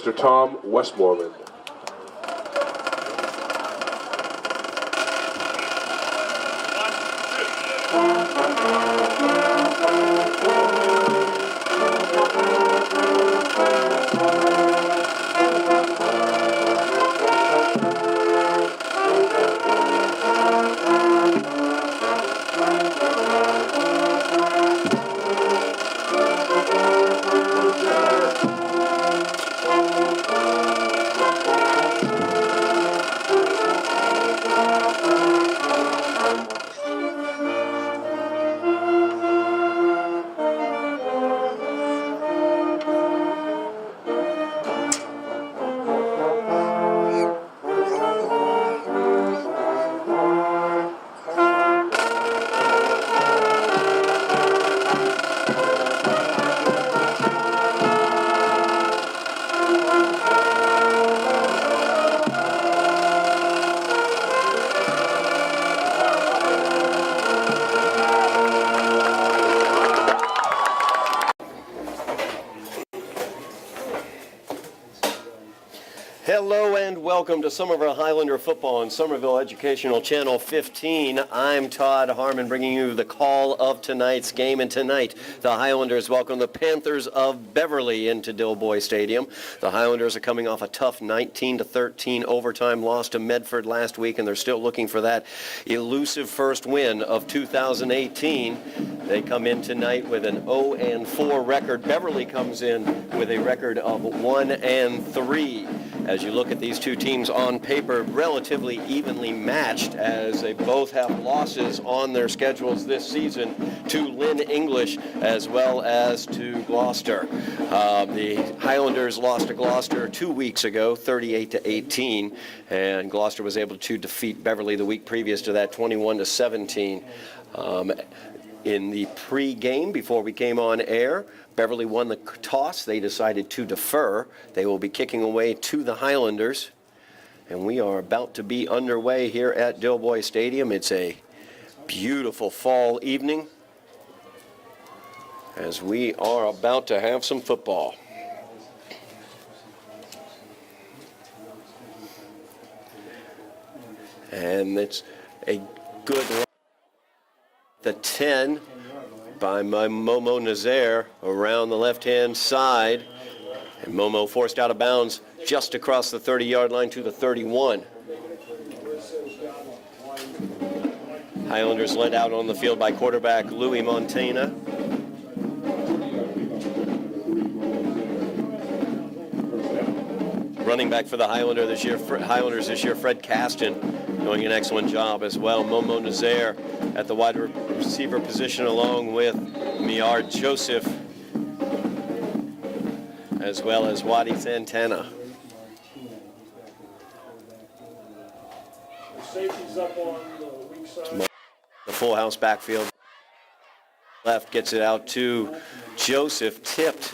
Mr. Tom Westmoreland. Hello and welcome to Somerville Highlander Football on Somerville Educational Channel 15. I'm Todd Harmon bringing you the call of tonight's game. And tonight, the Highlanders welcome the Panthers of Beverly into Dilboy Stadium. The Highlanders are coming off a tough 19-13 overtime loss to Medford last week, and they're still looking for that elusive first win of 2018. They come in tonight with an 0-4 record. Beverly comes in with a record of 1-3. As you look at these two teams on paper, relatively evenly matched, as they both have losses on their schedules this season to Lynn English as well as to Gloucester. The Highlanders lost to Gloucester 2 weeks ago, 38-18, and Gloucester was able to defeat Beverly the week previous to that, 21-17. In the pre-game, before we came on air, Beverly won the toss. They decided to defer. They will be kicking away to the Highlanders. And we are about to be underway here at Dilboy Stadium. It's a beautiful fall evening as we are about to have some football. And it's a good the 10 by Momo Nazaire around the left-hand side. And Momo forced out of bounds just across the 30-yard line to the 31. Highlanders led out on the field by quarterback Louis Montana. Running back for the Highlanders this year, Fred Caston, doing an excellent job as well. Momo Nazaire at the wide receiver position along with Miard Joseph, as well as Wadi Santana. The full house backfield. Left gets it out to Joseph, tipped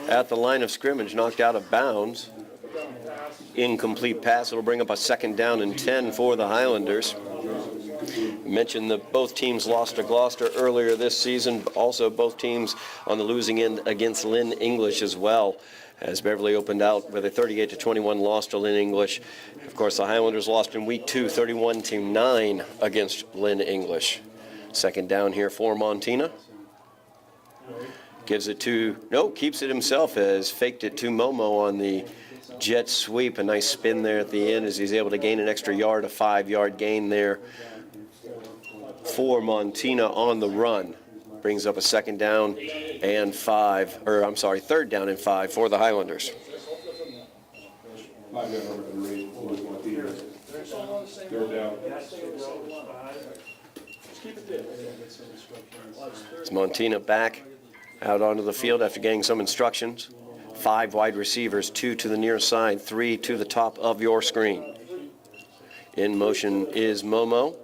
at the line of scrimmage, knocked out of bounds. Incomplete pass. It'll bring up a 2nd down and 10 for the Highlanders. Mentioned that both teams lost to Gloucester earlier this season. Also, both teams on the losing end against Lynn English as well, as Beverly opened out with a 38-21 loss to Lynn English. Of course, the Highlanders lost in week 2, 31-9 against Lynn English. 2nd down here for Montina. Gives it to, keeps it himself, as faked it to Momo on the jet sweep. A nice spin there at the end as he's able to gain an extra yard, a 5-yard gain there for Montina on the run. Brings up a 3rd down and 5 for the Highlanders. It's Montina back out onto the field after getting some instructions. 5 wide receivers, 2 to the near side, 3 to the top of your screen. In motion is Momo.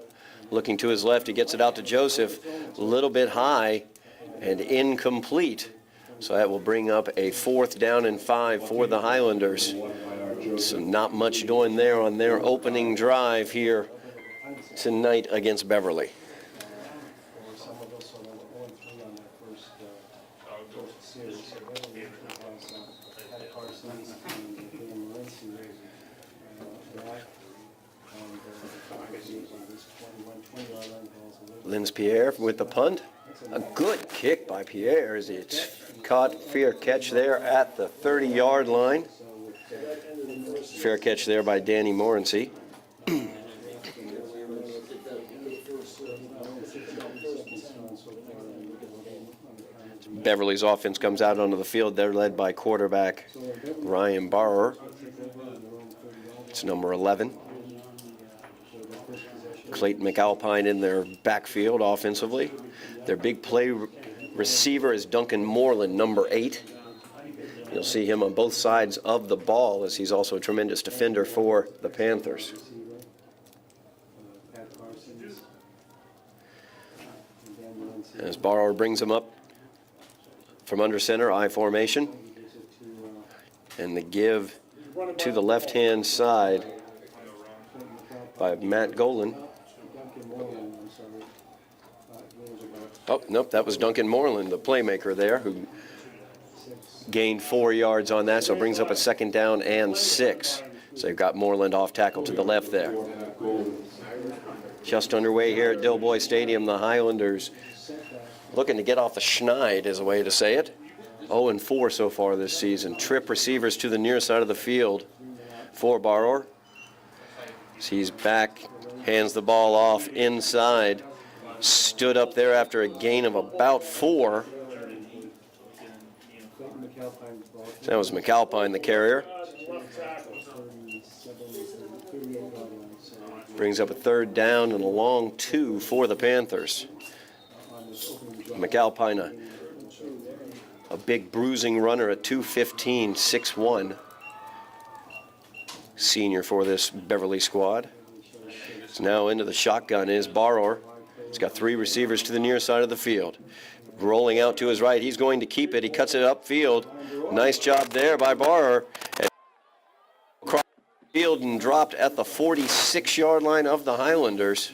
Looking to his left, he gets it out to Joseph. A little bit high and incomplete. So that will bring up a 4th down and 5 for the Highlanders. So not much doing there on their opening drive here tonight against Beverly. Linz Pierre with the punt. A good kick by Pierre as it's caught. Fair catch there at the 30-yard line. Fair catch there by Danny Morency. Beverly's offense comes out onto the field. They're led by quarterback Ryan Barrer. It's number 11. Clayton McAlpine in their backfield offensively. Their big play receiver is Duncan Moreland, number 8. You'll see him on both sides of the ball as he's also a tremendous defender for the Panthers. As Barrow brings him up from under center, I formation. And the give to the left-hand side by Matt Golan. Oh, nope, that was Duncan Moreland, the playmaker there, who gained 4 yards on that, so it brings up a 2nd down and 6. So you've got Moreland off tackle to the left there. Just underway here at Dilboy Stadium, the Highlanders looking to get off the schneid is a way to say it. 0-4 so far this season. Trip receivers to the near side of the field for Barrow. He's back, hands the ball off inside. Stood up there after a gain of about 4. That was McAlpine, the carrier. Brings up a 3rd down and a long 2 for the Panthers. McAlpine, a big bruising runner at 215, 6'1". Senior for this Beverly squad. So now into the shotgun is Barrow. He's got 3 receivers to the near side of the field. Rolling out to his right. He's going to keep it. He cuts it upfield. Nice job there by Barrow. Across the field and dropped at the 46-yard line of the Highlanders.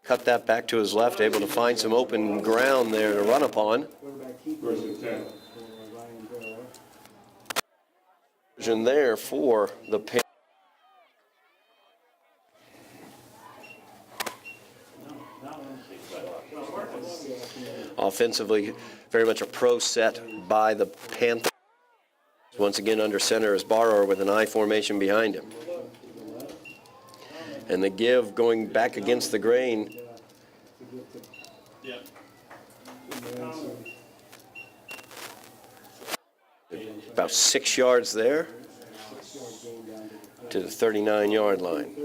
Cut that back to his left, able to find some open ground there to run upon. There for the Panthers. Offensively, very much a pro set by the Panthers. Once again under center is Barrow with an I formation behind him. And the give going back against the grain. About 6 yards there to the 39-yard line.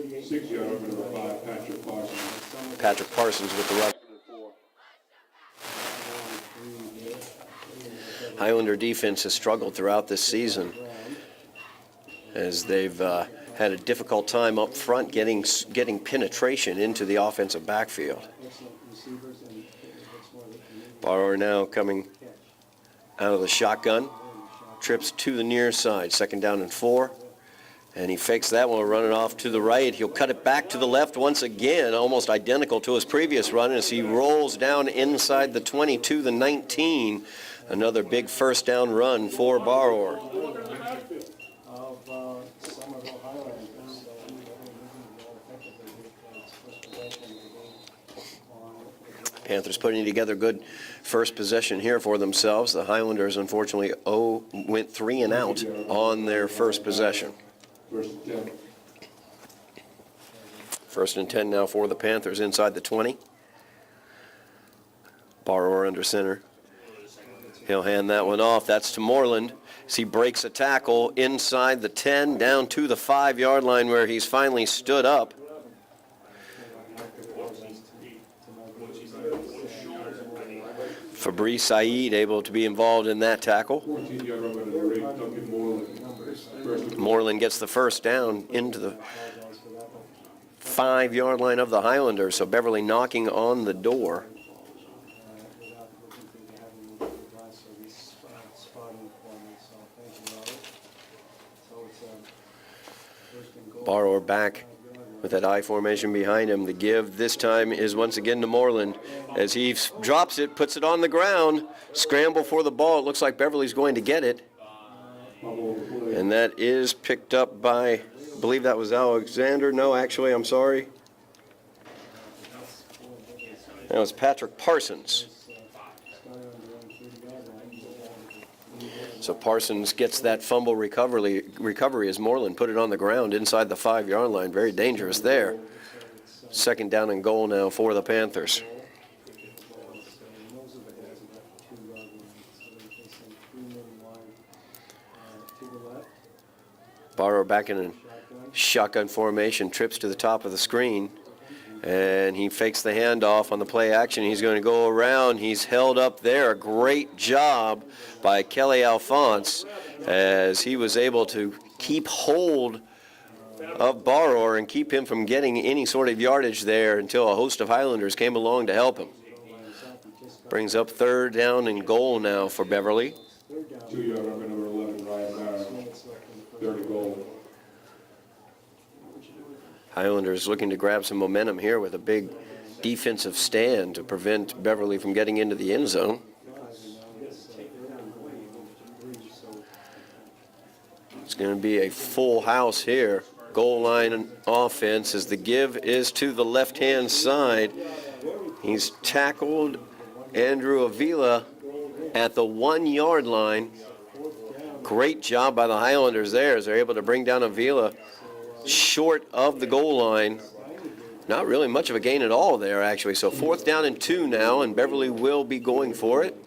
Patrick Parsons with the run. Highlander defense has struggled throughout this season as they've had a difficult time up front getting penetration into the offensive backfield. Barrow now coming out of the shotgun. Trips to the near side, 2nd down and 4. And he fakes that one, running off to the right. He'll cut it back to the left once again, almost identical to his previous run as he rolls down inside the 20 to the 19. Another big 1st down run for Barrow. Panthers putting together good first possession here for themselves. The Highlanders, unfortunately, went 3 and out on their first possession. 1st and 10 now for the Panthers inside the 20. Barrow under center. He'll hand that one off. That's to Moreland as he breaks a tackle inside the 10 down to the 5-yard line where he's finally stood up. Fabrice Saeed able to be involved in that tackle. Moreland gets the 1st down into the 5-yard line of the Highlanders. So Beverly knocking on the door. Barrow back with that I formation behind him. The give this time is once again to Moreland. As he drops it, puts it on the ground, scramble for the ball. It looks like Beverly's going to get it. And that is picked up by, I believe that was Alexander. No, actually, I'm sorry. That was Patrick Parsons. So Parsons gets that fumble recovery as Moreland put it on the ground inside the 5-yard line. Very dangerous there. Second down and goal now for the Panthers. Barrow back in a shotgun formation, trips to the top of the screen. And he fakes the handoff on the play action. He's going to go around. He's held up there. A great job by Kelly Alphonse as he was able to keep hold of Barrow and keep him from getting any sort of yardage there until a host of Highlanders came along to help him. Brings up third down and goal now for Beverly. 2-yard number 11, Ryan Barrow. Third and goal. Highlanders looking to grab some momentum here with a big defensive stand to prevent Beverly from getting into the end zone. It's going to be a full house here. Goal line offense as the give is to the left-hand side. He's tackled Andrew Avila at the 1-yard line. Great job by the Highlanders there as they're able to bring down Avila short of the goal line. Not really much of a gain at all there, actually. So 4th down and 2 now, and Beverly will be going for it.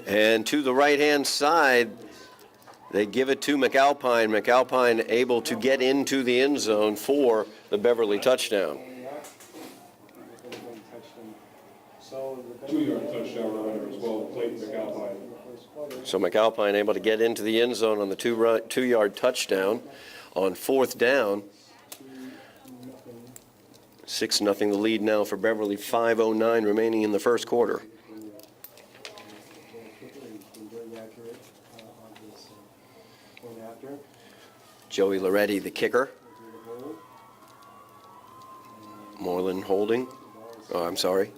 And to the right-hand side, they give it to McAlpine. McAlpine able to get into the end zone for the Beverly touchdown. 2-yard touchdown runner as well, Clayton McAlpine. So McAlpine able to get into the end zone on the 2-yard touchdown on 4th down. 6-0 the lead now for Beverly. 5:09 remaining in the first quarter. Joey Loretti, the kicker. Moreland holding. Oh, I'm sorry.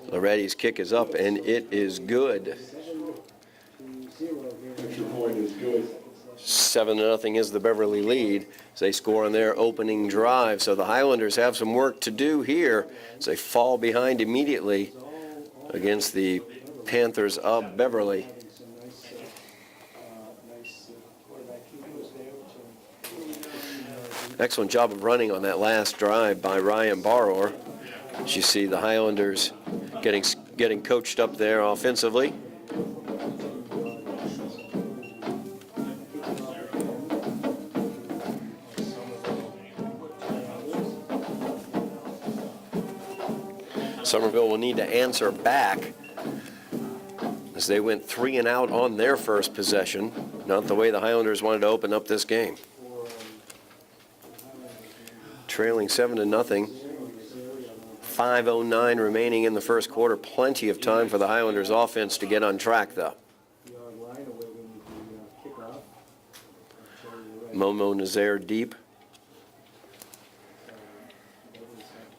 Loretti's kick is up, and it is good. Extra point is good. 7-0 is the Beverly lead as they score on their opening drive. So the Highlanders have some work to do here as they fall behind immediately against the Panthers of Beverly. Excellent job of running on that last drive by Ryan Barrow. As you see the Highlanders getting coached up there offensively. Somerville will need to answer back as they went 3 and out on their first possession. Not the way the Highlanders wanted to open up this game. Trailing 7-0. 5:09 remaining in the first quarter. Plenty of time for the Highlanders offense to get on track, though. Momo Nazaire deep.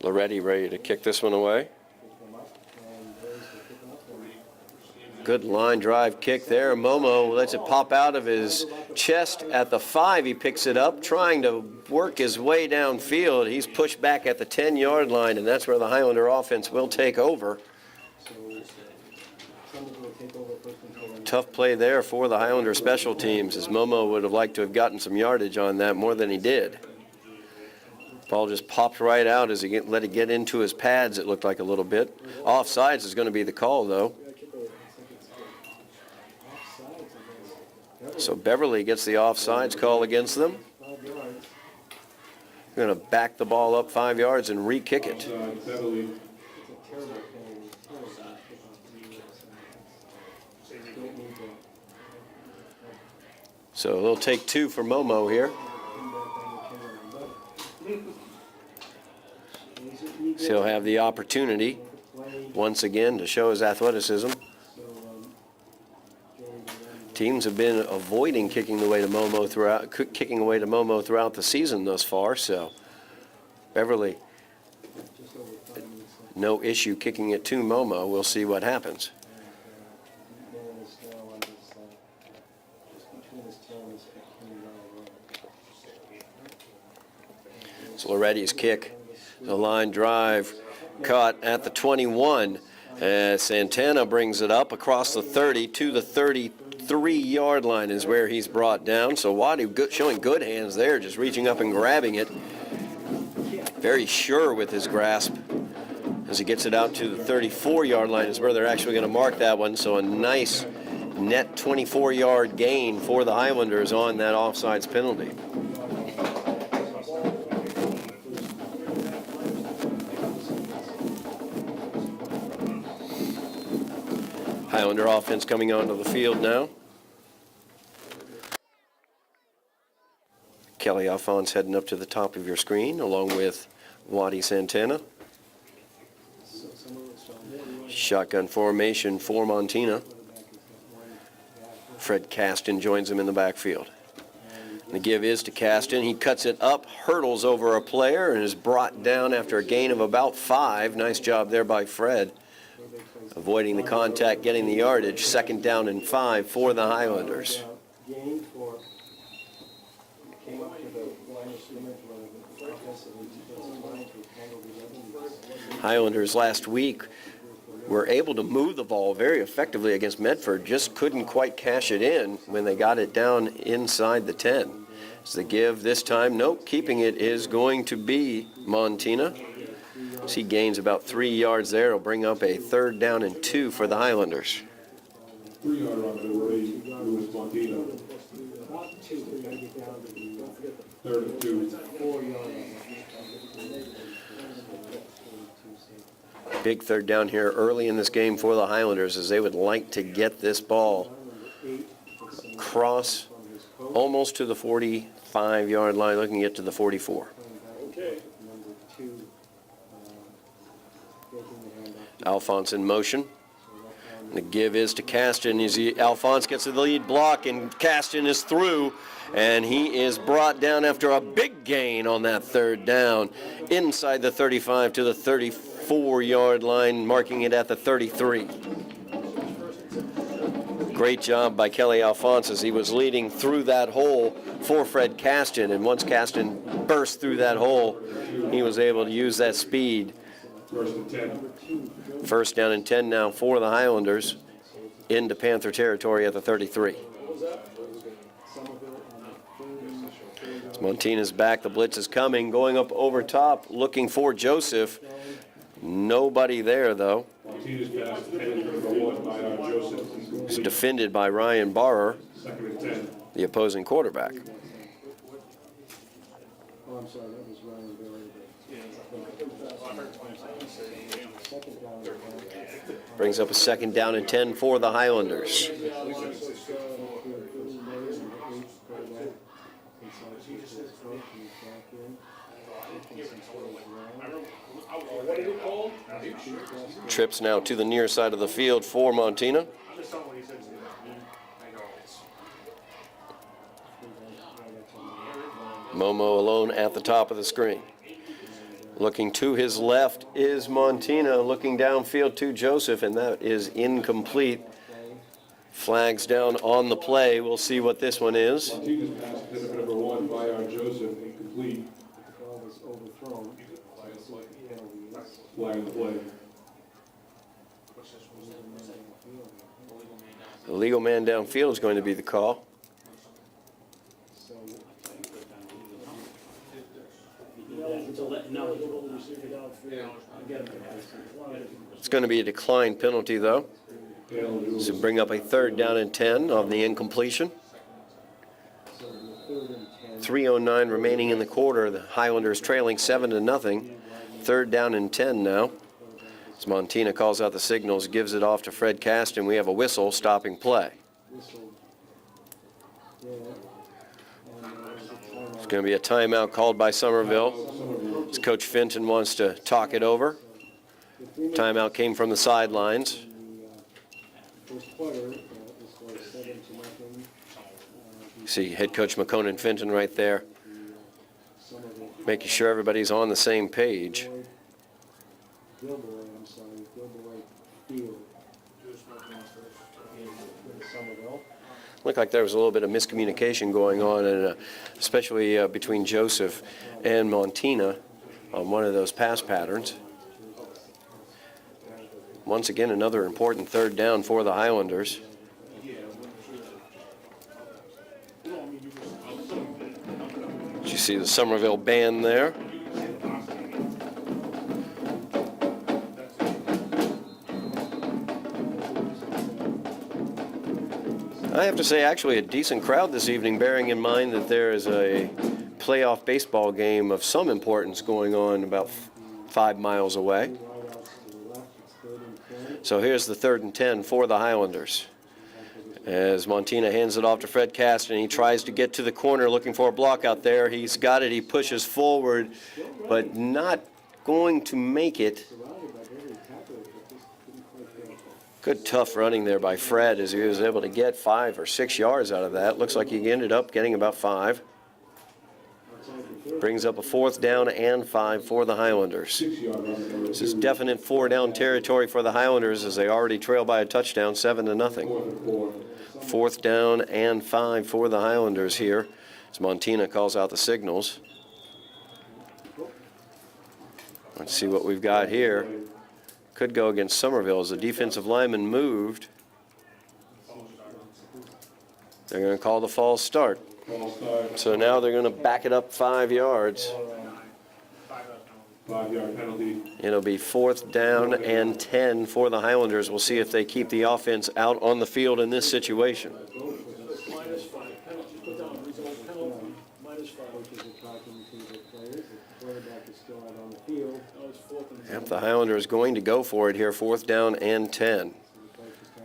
Loretti ready to kick this one away. Good line drive kick there. Momo lets it pop out of his chest at the 5. He picks it up, trying to work his way downfield. He's pushed back at the 10-yard line, and that's where the Highlander offense will take over. Tough play there for the Highlander special teams, as Momo would have liked to have gotten some yardage on that more than he did. Ball just popped right out as he let it get into his pads, it looked like a little bit. Offsides is going to be the call, though. So Beverly gets the offsides call against them. They're going to back the ball up 5 yards and re-kick it. So they'll take 2 for Momo here. So he'll have the opportunity once again to show his athleticism. Teams have been avoiding kicking away to Momo throughout the season thus far. So Beverly, no issue kicking it to Momo. We'll see what happens. So Loretti's kick, the line drive, caught at the 21. Santana brings it up across the 30 to the 33-yard line is where he's brought down. So Waddy showing good hands there, just reaching up and grabbing it. Very sure with his grasp as he gets it out to the 34-yard line is where they're actually going to mark that one. So a nice net 24-yard gain for the Highlanders on that offsides penalty. Highlander offense coming onto the field now. Kelly Alphonse heading up to the top of your screen along with Waddy Santana. Shotgun formation for Montina. Fred Caston joins him in the backfield. The give is to Caston. He cuts it up, hurdles over a player, and is brought down after a gain of about 5. Nice job there by Fred. Avoiding the contact, getting the yardage. 2nd down and 5 for the Highlanders. Highlanders last week were able to move the ball very effectively against Medford, just couldn't quite cash it in when they got it down inside the 10. So the give this time, nope, keeping it is going to be Montina. As he gains about 3 yards there, it'll bring up a 3rd down and 2 for the Highlanders. 3-yard run to Louis Montina. 3rd and 2. Big 3rd down here early in this game for the Highlanders as they would like to get this ball across almost to the 45-yard line, looking at to the 44. Alphonse in motion. The give is to Caston. Alphonse gets the lead block, and Caston is through, and he is brought down after a big gain on that 3rd down inside the 35 to the 34-yard line, marking it at the 33. Great job by Kelly Alphonse as he was leading through that hole for Fred Caston, and once Caston burst through that hole, he was able to use that speed. 1st and 10. 1st down and 10 now for the Highlanders into Panther territory at the 33. Montina's back, the blitz is coming, going up over top, looking for Joseph. Nobody there, though. Montina's pass defended number 1 by Joseph. It's defended by Ryan Barrer, 2nd and 10. the opposing quarterback. Oh, I'm sorry, that was Ryan Barry. Brings up a 2nd down and 10 for the Highlanders. Trips now to the near side of the field for Montina. Momo alone at the top of the screen. Looking to his left is Montina, looking downfield to Joseph, and that is incomplete. Flags down on the play. We'll see what this one is. Montina's pass defended number 1 by Joseph, incomplete. The ball was overthrown. Flag on the play. The legal man downfield is going to be the call. It's going to be a decline penalty, though. So bring up a 3rd down and 10 on the incompletion. 3:09 remaining in the quarter. The Highlanders trailing 7-0. 3rd down and 10 now. As Montina calls out the signals, gives it off to Fred Caston. We have a whistle stopping play. It's going to be a timeout called by Somerville. As Coach Fenton wants to talk it over. Timeout came from the sidelines. First quarter, the score is 7-0. See head coach McConan Fenton right there, making sure everybody's on the same page. Field. Somerville. Looked like there was a little bit of miscommunication going on, and especially between Joseph and Montina on one of those pass patterns. Once again, another important third down for the Highlanders. Did you see the Somerville band there? I have to say, actually, a decent crowd this evening, bearing in mind that there is a playoff baseball game of some importance going on about 5 miles away. So here's the 3rd and 10 for the Highlanders. As Montina hands it off to Fred Caston, he tries to get to the corner looking for a block out there. He's got it. He pushes forward, but not going to make it. Good tough running there by Fred as he was able to get 5 or 6 yards out of that. Looks like he ended up getting about 5. Brings up a 4th down and 5 for the Highlanders. This is definite 4-down territory for the Highlanders as they already trail by a touchdown, 7-0. 4th down and 5 for the Highlanders here as Montina calls out the signals. Let's see what we've got here. Could go against Somerville as the defensive lineman moved. They're going to call the false start. So now they're going to back it up 5 yards. 5-yard penalty. It'll be 4th down and 10 for the Highlanders. We'll see if they keep the offense out on the field in this situation. Yep, the Highlanders going to go for it here, 4th down and 10.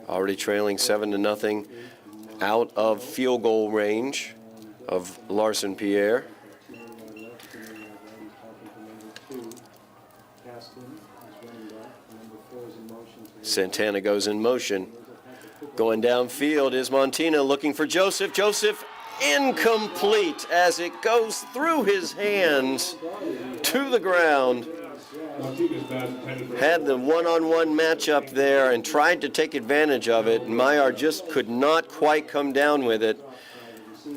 Already trailing 7-0, out of field goal range of Larson Pierre. Santana goes in motion. Going downfield is Montina looking for Joseph. Joseph incomplete as it goes through his hands to the ground. Had the one-on-one matchup there and tried to take advantage of it. Maillard just could not quite come down with it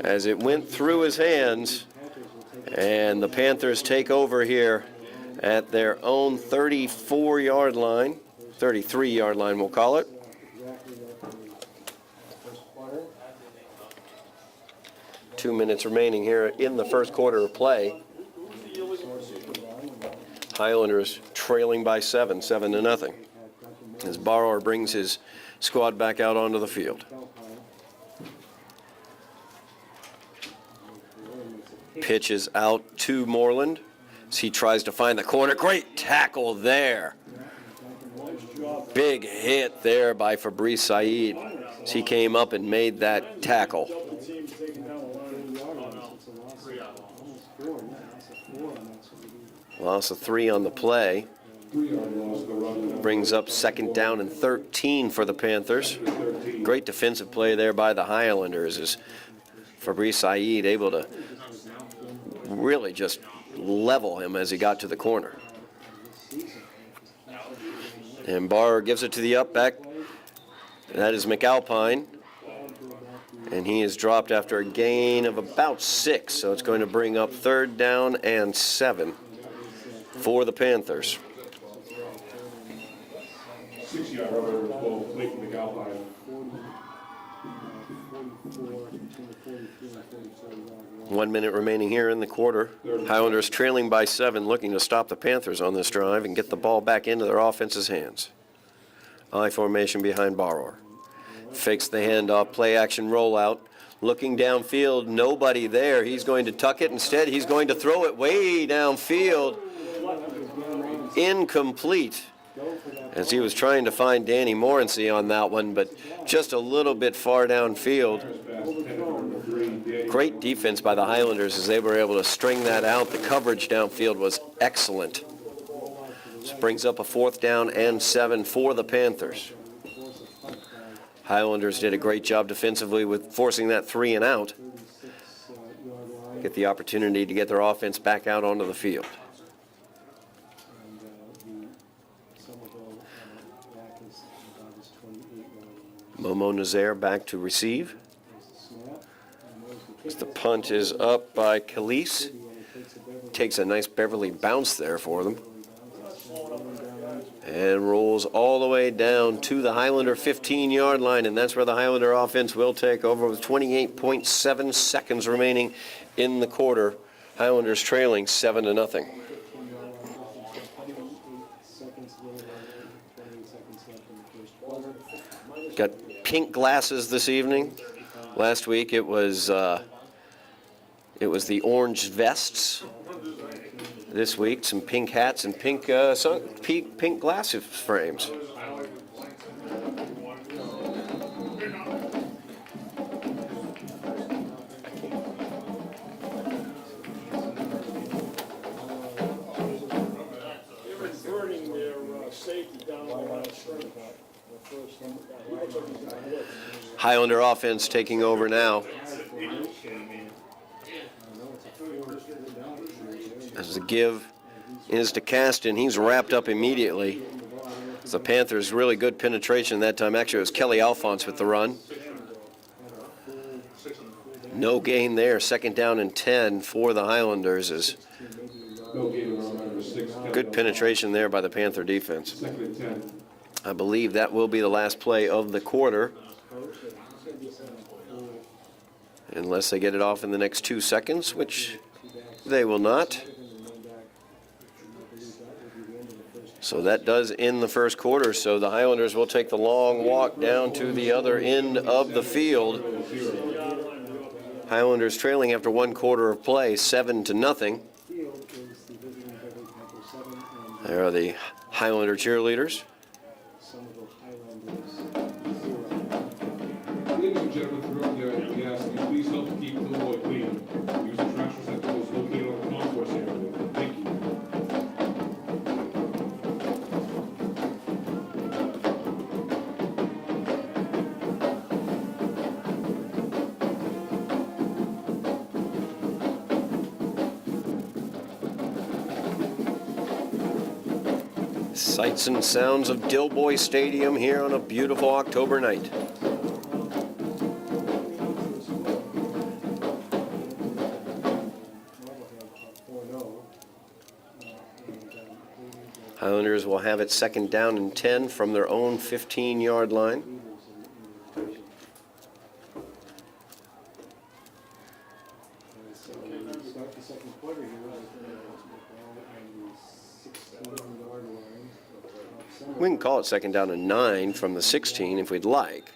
as it went through his hands. And the Panthers take over here at their own 34-yard line, 33-yard line we'll call it. Two minutes remaining here in the first quarter of play. Highlanders trailing by 7-0. As Barrower brings his squad back out onto the field. Pitch is out to Moreland as he tries to find the corner. Great tackle there. Big hit there by Fabrice Said as he came up and made that tackle. Loss of 3 on the play. Brings up 2nd down and 13 for the Panthers. Great defensive play there by the Highlanders as Fabrice Said able to really just level him as he got to the corner. And Barr gives it to the up back. That is McAlpine. And he is dropped after a gain of about 6. So it's going to bring up 3rd down and 7 for the Panthers. 6-yard rubber ball, late from McAlpine. 1 minute remaining here in the quarter. Highlanders trailing by 7, looking to stop the Panthers on this drive and get the ball back into their offense's hands. I formation behind Barrower. Fakes the handoff, play action rollout. Looking downfield, nobody there. He's going to tuck it. Instead, he's going to throw it way downfield. Incomplete. As he was trying to find Danny Morency on that one, but just a little bit far downfield. Great defense by the Highlanders as they were able to string that out. The coverage downfield was excellent. This brings up a 4th down and 7 for the Panthers. Highlanders did a great job defensively with forcing that 3 and out get the opportunity to get their offense back out onto the field. And the Somerville back is about his 28 Momo Nazaire back to receive. There's the snap, and there's the As the kick. punt is up by Khalees. And it takes a Beverly Takes a nice Beverly bounce there for them. bounce, rolling down. And rolls all the way down to the Highlander 15-yard line, and that's where the Highlander offense will take over with 28.7 seconds remaining in the quarter. Highlanders trailing 7-0. 15 yard line, 28 seconds left, 28 seconds left in the first quarter. Got pink glasses this evening. Last week it was the orange vests. This week some pink hats and pink glass frames. Burning their safety down the last string. Highlander offense taking over now. As the give is to Caston, he's wrapped up immediately. The Panthers really good penetration that time. Actually, it was Kelly Alphonse with the run. No gain there. 2nd down and 10 for the Highlanders. Is No gain around number 6. good penetration there by the Panther defense. 2nd and 10. I believe that will be the last play of the quarter, unless they get it off in the next 2 seconds, which they will not. So that does end the first quarter. So the Highlanders will take the long walk down to the other end of the field. Highlanders trailing after 1 quarter of play, 7-0. There are the Highlander cheerleaders. Somerville Highlanders 0. Ladies and gentlemen, throughout the we ask you please help to keep Illinois clean. Use the trash receptacles located on the concourse area. Thank you. Sights and sounds of Dilboy Stadium here on a beautiful October night. Highlanders will have it 2nd down and 10 from their own 15-yard line. Start the second quarter here with the 16-yard line. We can call it 2nd down and 9 from the 16 if we'd like.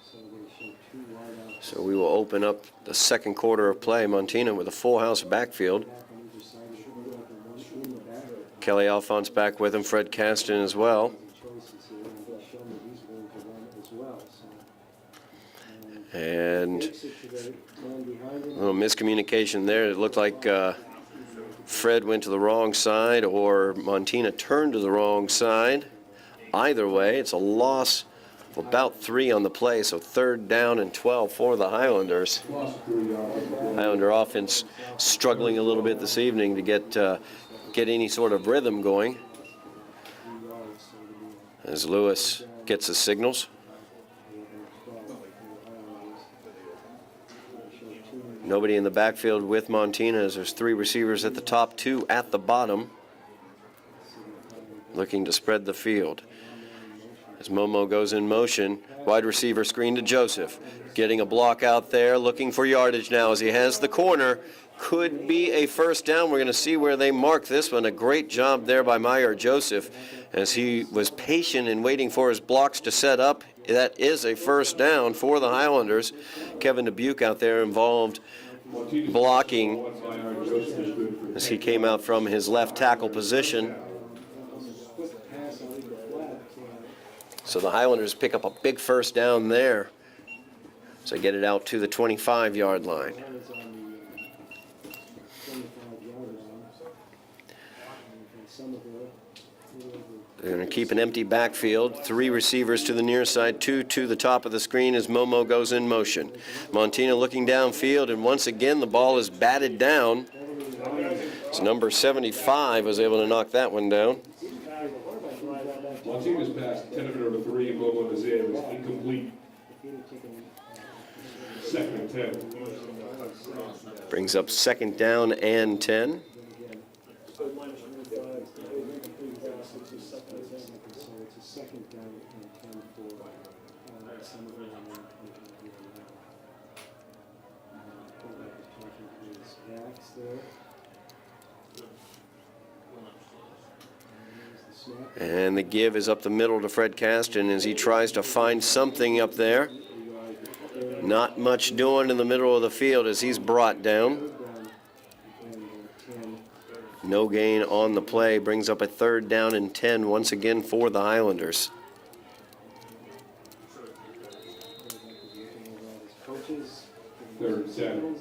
So they show 2 wide out So we will open up the second quarter of play. Montina with a full house backfield. back on either side. Should be like a 1 in the back. Kelly Alphonse back with him. Fred Caston as well. Choices here, and they'll show me he's willing to run as well. So, And takes it to the man behind a him. little miscommunication there. It looked like Fred went to the wrong side or Montina turned to the wrong side. Either way, it's a loss of about 3 on the play, so 3rd down and 12 for the Highlanders. Highlander offense struggling a little bit this evening to get any sort of rhythm going as Lewis gets the signals. Nobody in the backfield with Montina as there's 3 receivers at the top, 2 at the bottom, looking to spread the field. As Momo goes in motion, wide receiver screen to Joseph. Getting a block out there, looking for yardage now as he has the corner. Could be a 1st down. We're going to see where they mark this one. A great job there by Meyer Joseph as he was patient in waiting for his blocks to set up. That is a 1st down for the Highlanders. Kevin Dubuque out there involved blocking as he came out from his left tackle position. So the Highlanders pick up a big 1st down there. So get it out to the 25-yard line. They're going to keep an empty backfield. 3 receivers to the near side, 2 to the top of the screen as Momo goes in motion. Montina looking downfield, and once again the ball is batted down. It's number 75 was able to knock that one down. Montina's pass, intended for number 3, Momo Nazir, was incomplete. Second and 10. Brings up second down and 10. So it's a second down and 10 for Somerville. Backs there. And the give is up the middle to Fred Caston as he tries to find something up there. Not much doing in the middle of the field as he's brought down. No gain on the play. Brings up a third down and 10 once again for the Highlanders. Third and 7.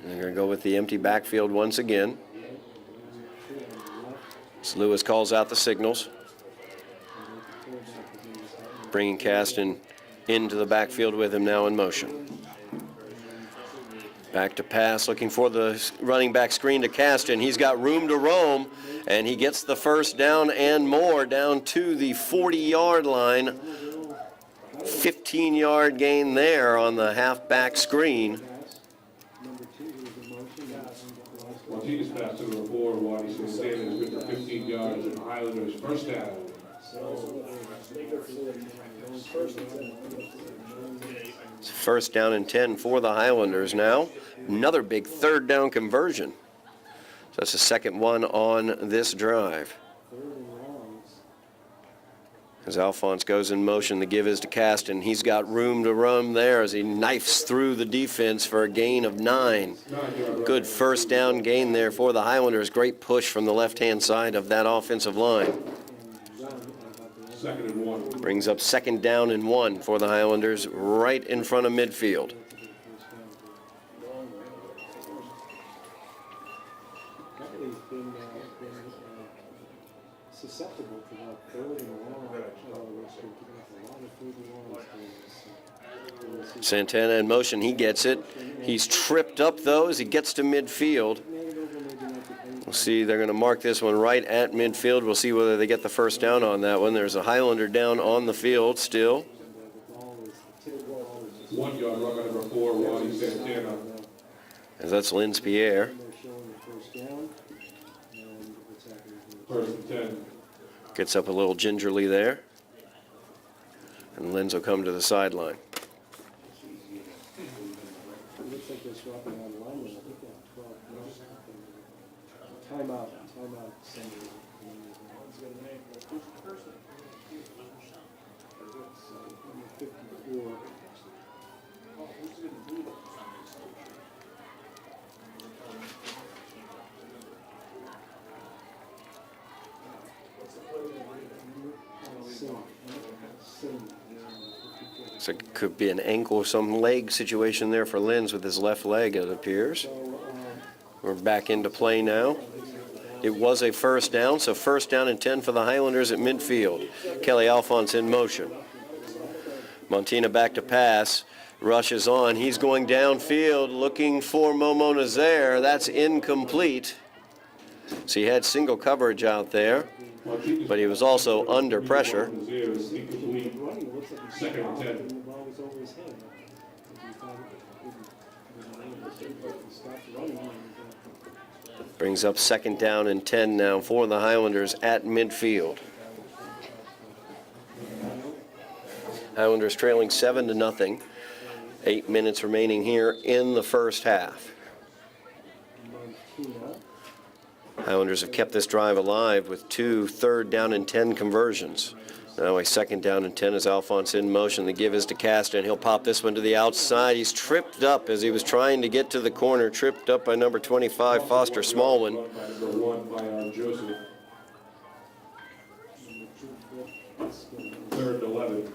And they're going to go with the empty backfield once again. As Lewis calls out the signals. Bringing Caston into the backfield with him now in motion. Back to pass, looking for the running back screen to Caston. He's got room to roam, and he gets the first down and more down to the 40-yard line. 15-yard gain there on the halfback screen. Martinez pass to number 4, Waddy Sanders, good for 15 yards, and Highlanders first down. It's first down and 10 for the Highlanders now. Another big third down conversion. So that's the second one on this drive. As Alphonse goes in motion, the give is to Caston. He's got room to run there as he knifes through the defense for a gain of 9. Good first down gain there for the Highlanders. Great push from the left-hand side of that offensive line. Second and 1. Brings up second down and 1 for the Highlanders right in front of midfield. Susceptible to that third and long. Santana in motion, he gets it. He's tripped up though as he gets to midfield. We'll see, they're going to mark this one right at midfield. We'll see whether they get the first down on that one. There's a Highlander down on the field still. 1 yard run by number 4, Waddy Santana. As that's Linz Pierre. First and 10. Gets up a little gingerly there. And Linz will come to the sideline. Looks like they're swapping on linemen. I think they have 12. Timeout. Sunday. 54. So it could be an ankle or some leg situation there for Linz with his left leg, it appears. We're back into play now. It was a first down, so first down and 10 for the Highlanders at midfield. Kelly Alphonse in motion. Montina back to pass. Rushes on. He's going downfield looking for Momo Nazaire. That's incomplete. So he had single coverage out there, but he was also under pressure. Second and 10. Brings up second down and 10 now for the Highlanders at midfield. Highlanders trailing 7-0. 8 minutes remaining here in the first half. Highlanders have kept this drive alive with 2 third down and 10 conversions. Now a second down and 10 as Alphonse in motion. The give is to Caston. He'll pop this one to the outside. He's tripped up as he was trying to get to the corner. Tripped up by number 25, Foster Smallman. Number 1 by Joseph. Third and 11.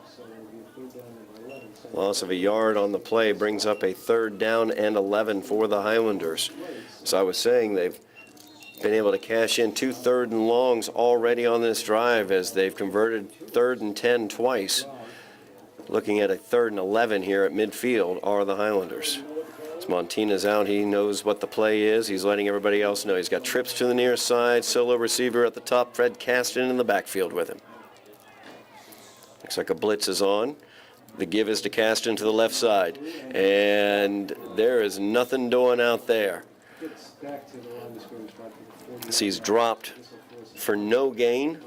So it'll be a third down and 11. Loss of a yard on the play brings up a 3rd down and 11 for the Highlanders. As I was saying, they've been able to cash in 2 3rd and longs already on this drive as they've converted 3rd and 10 twice. Looking at a 3rd and 11 here at midfield are the Highlanders. As Montina's out, he knows what the play is. He's letting everybody else know. He's got trips to the near side, solo receiver at the top, Fred Caston in the backfield with him. Looks like a blitz is on. The give is to Caston to the left side. And there is nothing doing out there. As he's dropped for no gain.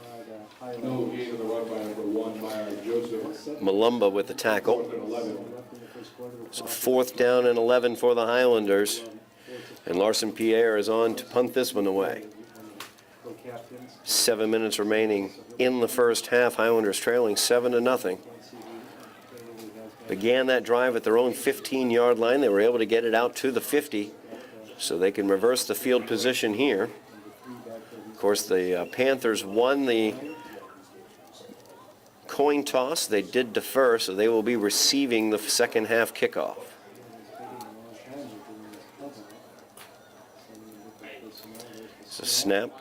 No gain on the run by number 1 by Joseph. Malumba with the tackle. So 4th down and 11 for the Highlanders. And Larson Pierre is on to punt this one away. 7 minutes remaining in the first half. Highlanders trailing 7-0. Began that drive at their own 15-yard line. They were able to get it out to the 50, so they can reverse the field position here. Of course, the Panthers won the coin toss. They did defer, so they will be receiving the second half kickoff. It's a snap.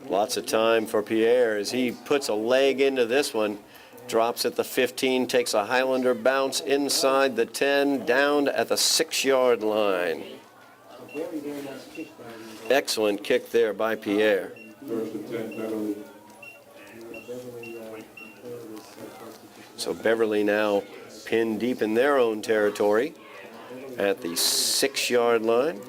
Lots of time for Pierre as he puts a leg into this one. Drops at the 15, takes a Highlander bounce inside the 10, down at the 6-yard line. Excellent kick there by Pierre. 1st and 10, Beverly. So Beverly now pinned deep in their own territory at the 6-yard line.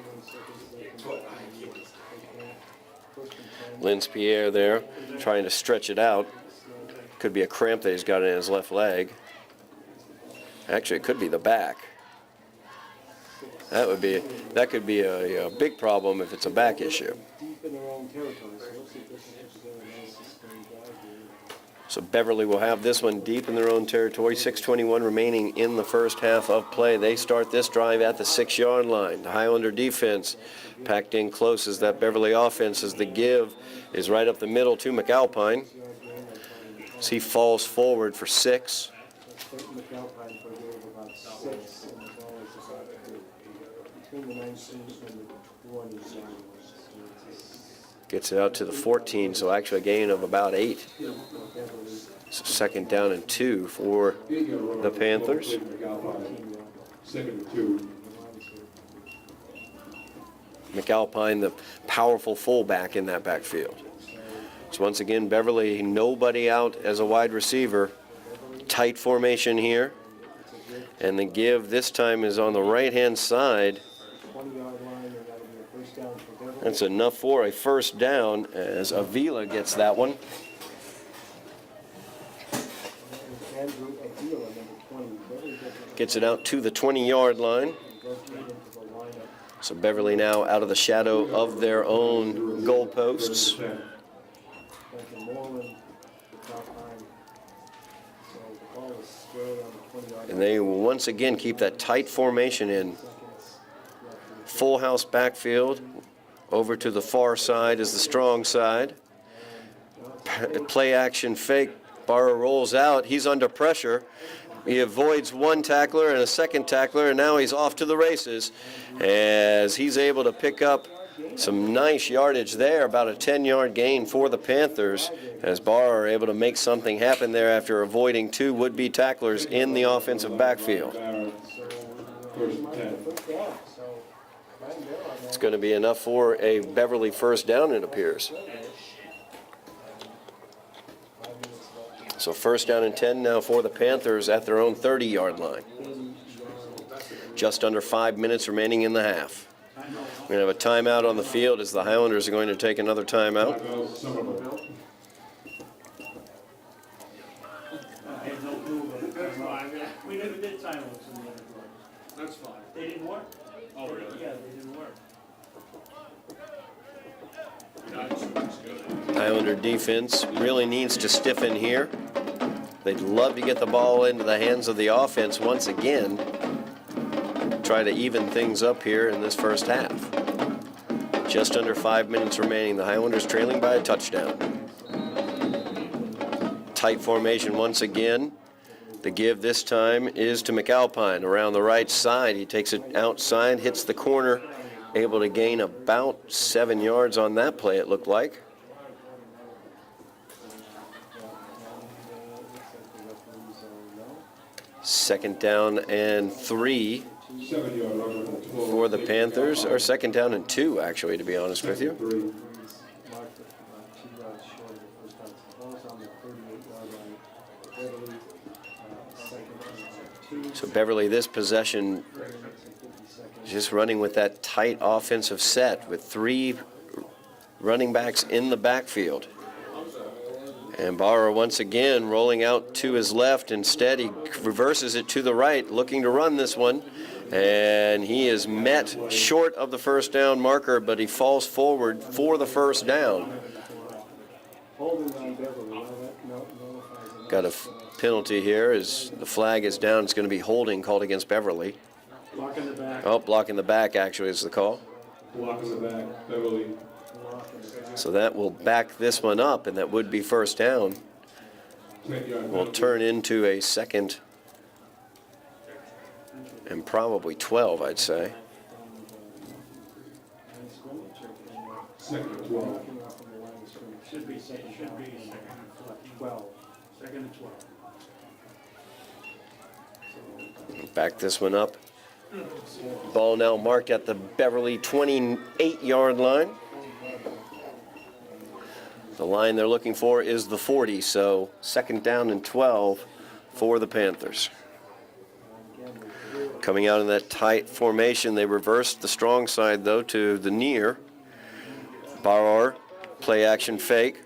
Linz Pierre there trying to stretch it out. Could be a cramp that he's got in his left leg. Actually, it could be the back. That could be a big problem if it's a back issue. So Beverly will have this one deep in their own territory. 6:21 remaining in the first half of play. They start this drive at the 6-yard line. The Highlander defense packed in close as that Beverly offense as the give is right up the middle to McAlpine. As he falls forward for 6. Gets it out to the 14, so actually a gain of about 8. So 2nd down and 2 for the Panthers. 2nd and 2. McAlpine, the powerful fullback in that backfield. So once again, Beverly, nobody out as a wide receiver. Tight formation here. And the give this time is on the right-hand side. That's enough for a 1st down as Avila gets that one. Gets it out to the 20-yard line. So Beverly now out of the shadow of their own goalposts. And they will once again keep that tight formation in. Full house backfield. Over to the far side is the strong side. Play action fake. Barra rolls out. He's under pressure. He avoids one tackler and a second tackler, and now he's off to the races as he's able to pick up some nice yardage there, about a 10-yard gain for the Panthers, as Barra are able to make something happen there after avoiding 2 would-be tacklers in the offensive backfield. It's going to be enough for a Beverly 1st down, it appears. So 1st down and 10 now for the Panthers at their own 30-yard line. Just under 5 minutes remaining in the half. We're going to have a timeout on the field as the Highlanders are going to take another timeout. We never did timeouts in the other one. That's fine. They didn't work? Oh, really? Yeah, they didn't work. Highlander defense really needs to stiffen here. They'd love to get the ball into the hands of the offense once again. Try to even things up here in this first half. Just under 5 minutes remaining. The Highlanders trailing by a touchdown. Tight formation once again. The give this time is to McAlpine around the right side. He takes it outside, hits the corner, able to gain about 7 yards on that play, it looked like. Second down and 3 7-yard run on the 12. for the Panthers, or second down and 2, actually, to be honest with you. 3. So Beverly, this possession, just running with that tight offensive set with 3 running backs in the backfield. And Barr once again rolling out to his left. Instead, he reverses it to the right, looking to run this one. And he is met short of the first down marker, but he falls forward for the first down. Got a penalty here as the flag is down. It's going to be holding called against Beverly. Blocking the back. Oh, blocking the back actually is the call. Block in the back, Beverly. So that will back this one up, and that would be first down. 10-yard Will turn into a second and probably 12, I'd say. Second and 12. Should be second and 12. Second and 12. Back this one up. Ball now marked at the Beverly 28-yard line. The line they're looking for is the 40, so second down and 12 for the Panthers. Coming out in that tight formation, they reversed the strong side, though, to the near. Barr, play action fake.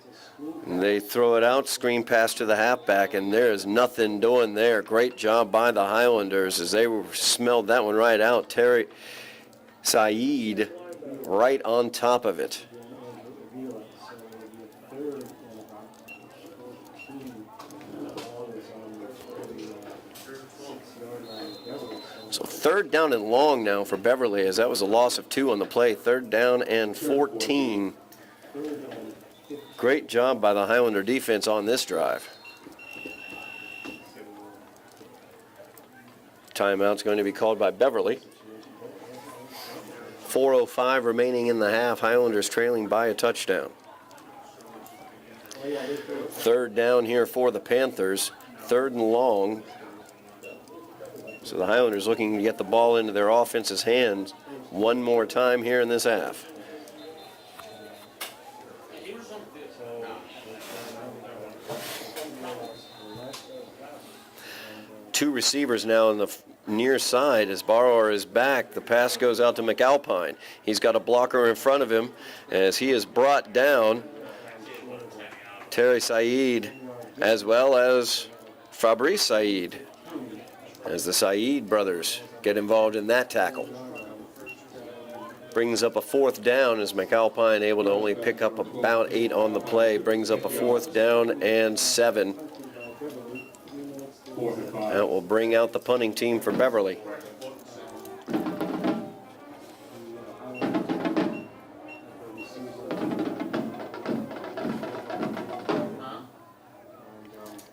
And they throw it out, screen pass to the halfback, and there's nothing doing there. Great job by the Highlanders as they smelled that one right out. Terry Saeed right on top of it. So third down and long now for Beverly, as that was a loss of 2 on the play. Third down and 14. Great job by the Highlander defense on this drive. Timeout's going to be called by Beverly. 4:05 remaining in the half. Highlanders trailing by a touchdown. Third down here for the Panthers. Third and long. So the Highlanders looking to get the ball into their offense's hands one more time here in this half. Two receivers now on the near side as Barrower is back. The pass goes out to McAlpine. He's got a blocker in front of him as he is brought down. Terry Saeed as well as Fabrice Saeed as the Saeed brothers get involved in that tackle. Brings up a fourth down as McAlpine able to only pick up about 8 on the play. Brings up a fourth down and 7. That will bring out the punting team for Beverly.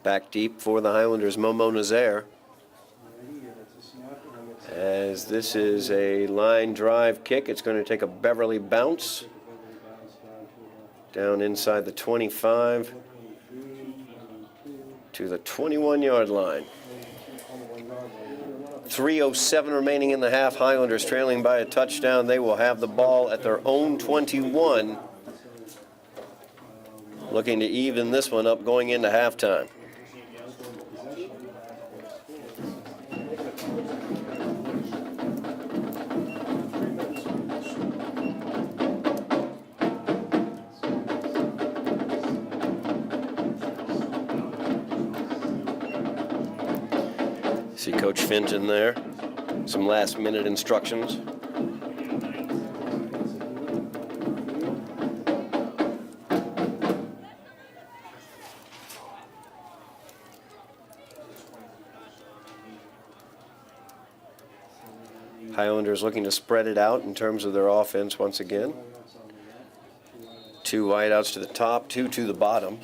Back deep for the Highlanders, Momo Nazaire. As this is a line drive kick, it's going to take a Beverly bounce. Down inside the 25 to the 21-yard line. 3:07 remaining in the half. Highlanders trailing by a touchdown. They will have the ball at their own 21. Looking to even this one up going into halftime. See Coach Fenton there. Some last-minute instructions. Highlanders looking to spread it out in terms of their offense once again. 2 wideouts to the top, 2 to the bottom.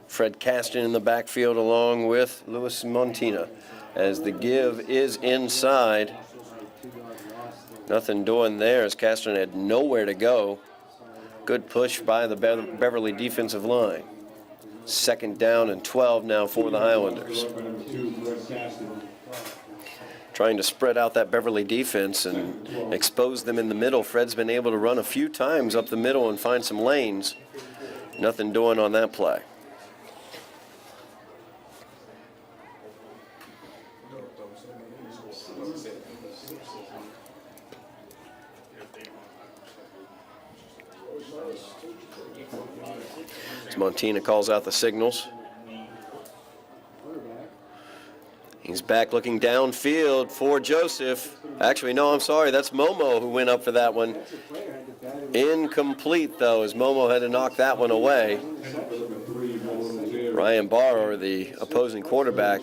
Fred Caston in the backfield along with Luis Montina. As the give is inside. Nothing doing there as Caston had nowhere to go. Good push by the Beverly defensive line. 2nd down and 12 now for the Highlanders. Trying to spread out that Beverly defense and expose them in the middle. Fred's been able to run a few times up the middle and find some lanes. Nothing doing on that play. As Montina calls out the signals. He's back looking downfield for Joseph. Actually, no, I'm sorry. That's Momo who went up for that one. Incomplete, though, as Momo had to knock that one away. Ryan Barr, the opposing quarterback,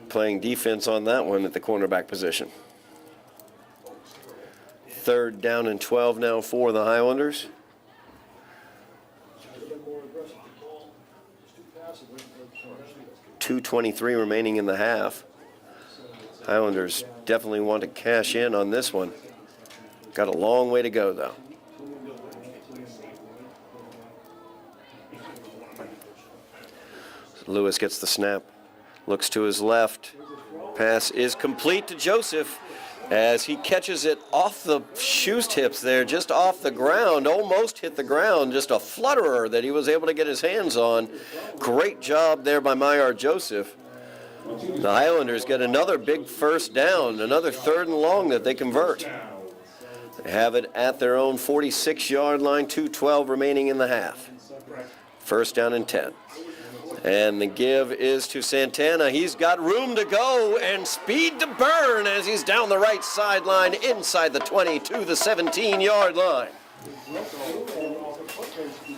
playing defense on that one at the cornerback position. 3rd down and 12 now for the Highlanders. .223 remaining in the half. Highlanders definitely want to cash in on this one. Got a long way to go, though. Lewis gets the snap. Looks to his left. Pass is complete to Joseph as he catches it off the shoe tips there, just off the ground, almost hit the ground, just a flutterer that he was able to get his hands on. Great job there by Mayar Joseph. The Highlanders get another big 1st down, another 3rd and long that they convert. They have it at their own 46-yard line, 2:12 remaining in the half. 1st down and 10. And the give is to Santana. He's got room to go and speed to burn as he's down the right sideline inside the 20 to the 17-yard line.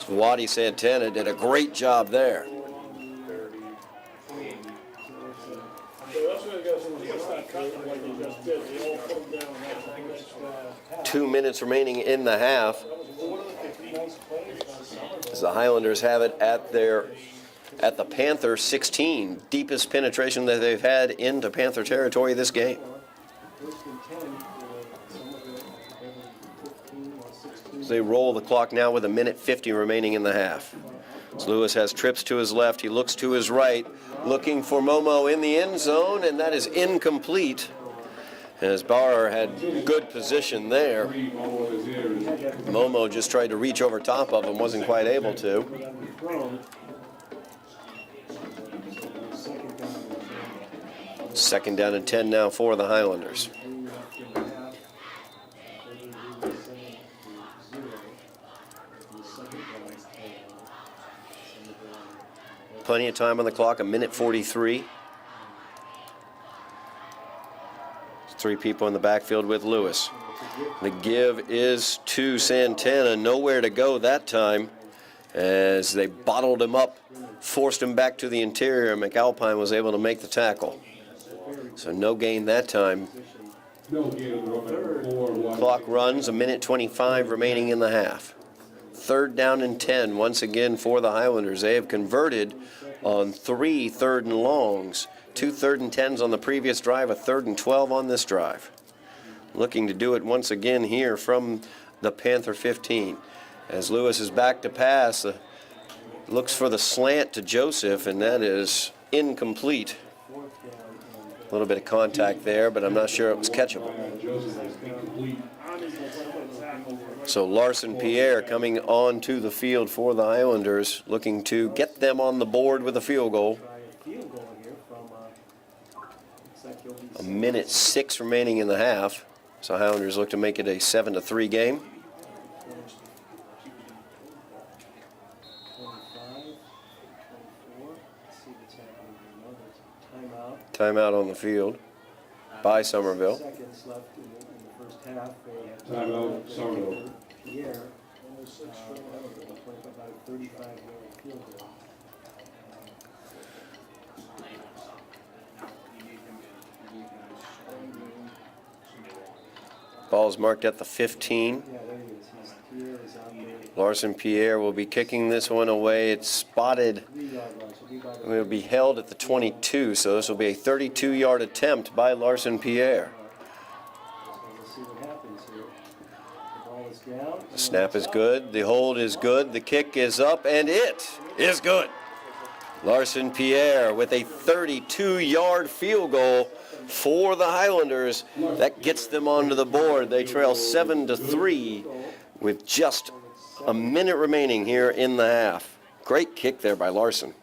Waddy Santana did a great job there. 2 minutes remaining in the half as the Highlanders have it at the Panther 16, deepest penetration that they've had into Panther territory this game. They roll the clock now with 1:50 remaining in the half. So Lewis has trips to his left. He looks to his right, looking for Momo in the end zone, and that is incomplete. As Barr had good position there. Momo just tried to reach over top of him, wasn't quite able to. 2nd down and 10 now for the Highlanders. Plenty of time on the clock, 1:43. 3 people in the backfield with Lewis. The give is to Santana. Nowhere to go that time as they bottled him up, forced him back to the interior. McAlpine was able to make the tackle. So no gain that time. Clock runs, 1:25 remaining in the half. 3rd down and 10 once again for the Highlanders. They have converted on 3 3rd and longs. 2 3rd and 10s on the previous drive, a 3rd and 12 on this drive. Looking to do it once again here from the Panther 15. As Lewis is back to pass, looks for the slant to Joseph, and that is incomplete. A little bit of contact there, but I'm not sure it was catchable. So Larson Pierre coming onto the field for the Highlanders, looking to get them on the board with a field goal. 1:06 remaining in the half. So Highlanders look to make it a 7-3 game. Timeout on the field by Somerville. Seconds left in the first half. Timeout, Somerville. Pierre, about a 35-yard field goal. Ball's marked at the 15. Yeah, there he is. Pierre is out there. Larson Pierre will be kicking this one away. It's spotted. 3-yard line, so be by the It will be held at the 22, so this will be a 32-yard attempt by Larson Pierre. So we'll see what happens here. The ball is down. The snap is good. The hold is good. The kick is up, and it is good. Larson Pierre with a 32-yard field goal for the Highlanders. That gets them onto the board. They trail 7-3 with just a minute remaining here in the half. Great kick there by Larson.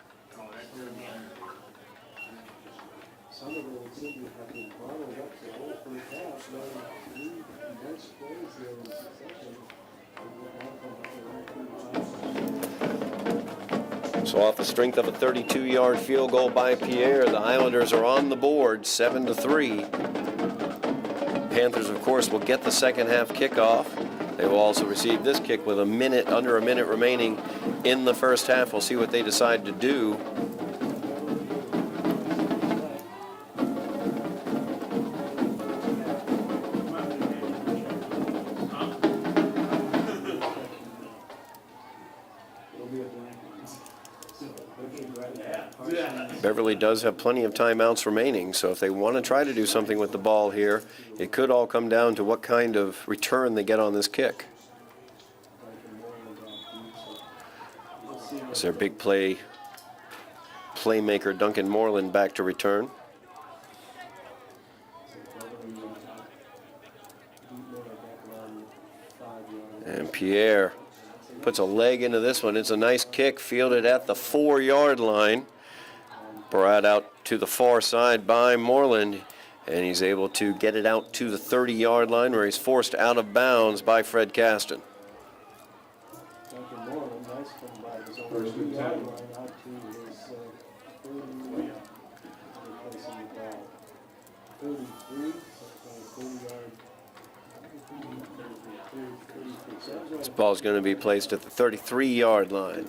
Somerville would seem to have been bottled up the whole first half, knowing 3 bench plays there in succession. So off the strength of a 32-yard field goal by Pierre, the Highlanders are on the board, 7-3. Panthers, of course, will get the second half kickoff. They will also receive this kick with under a minute remaining in the first half. We'll see what they decide to do. Beverly does have plenty of timeouts remaining, so if they want to try to do something with the ball here, it could all come down to what kind of return they get on this kick. Is their big playmaker Duncan Moreland back to return? And Pierre puts a leg into this one. It's a nice kick fielded at the 4-yard line. Brought out to the far side by Moreland, and he's able to get it out to the 30-yard line where he's forced out of bounds by Fred Caston. Duncan Moreland, nice come by his own 3-yard line out to his 30, replacing the ball. 33, 30-yard. This ball's going to be placed at the 33-yard line.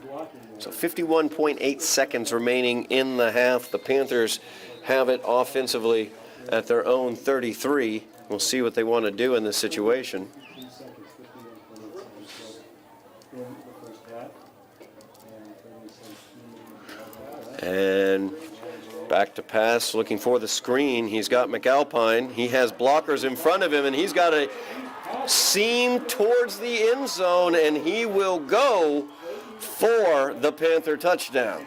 So 51.8 seconds remaining in the half. The Panthers have it offensively at their own 33. We'll see what they want to do in this situation. And back to pass, looking for the screen. He's got McAlpine. He has blockers in front of him, and he's got a seam towards the end zone, and he will go for the Panther touchdown.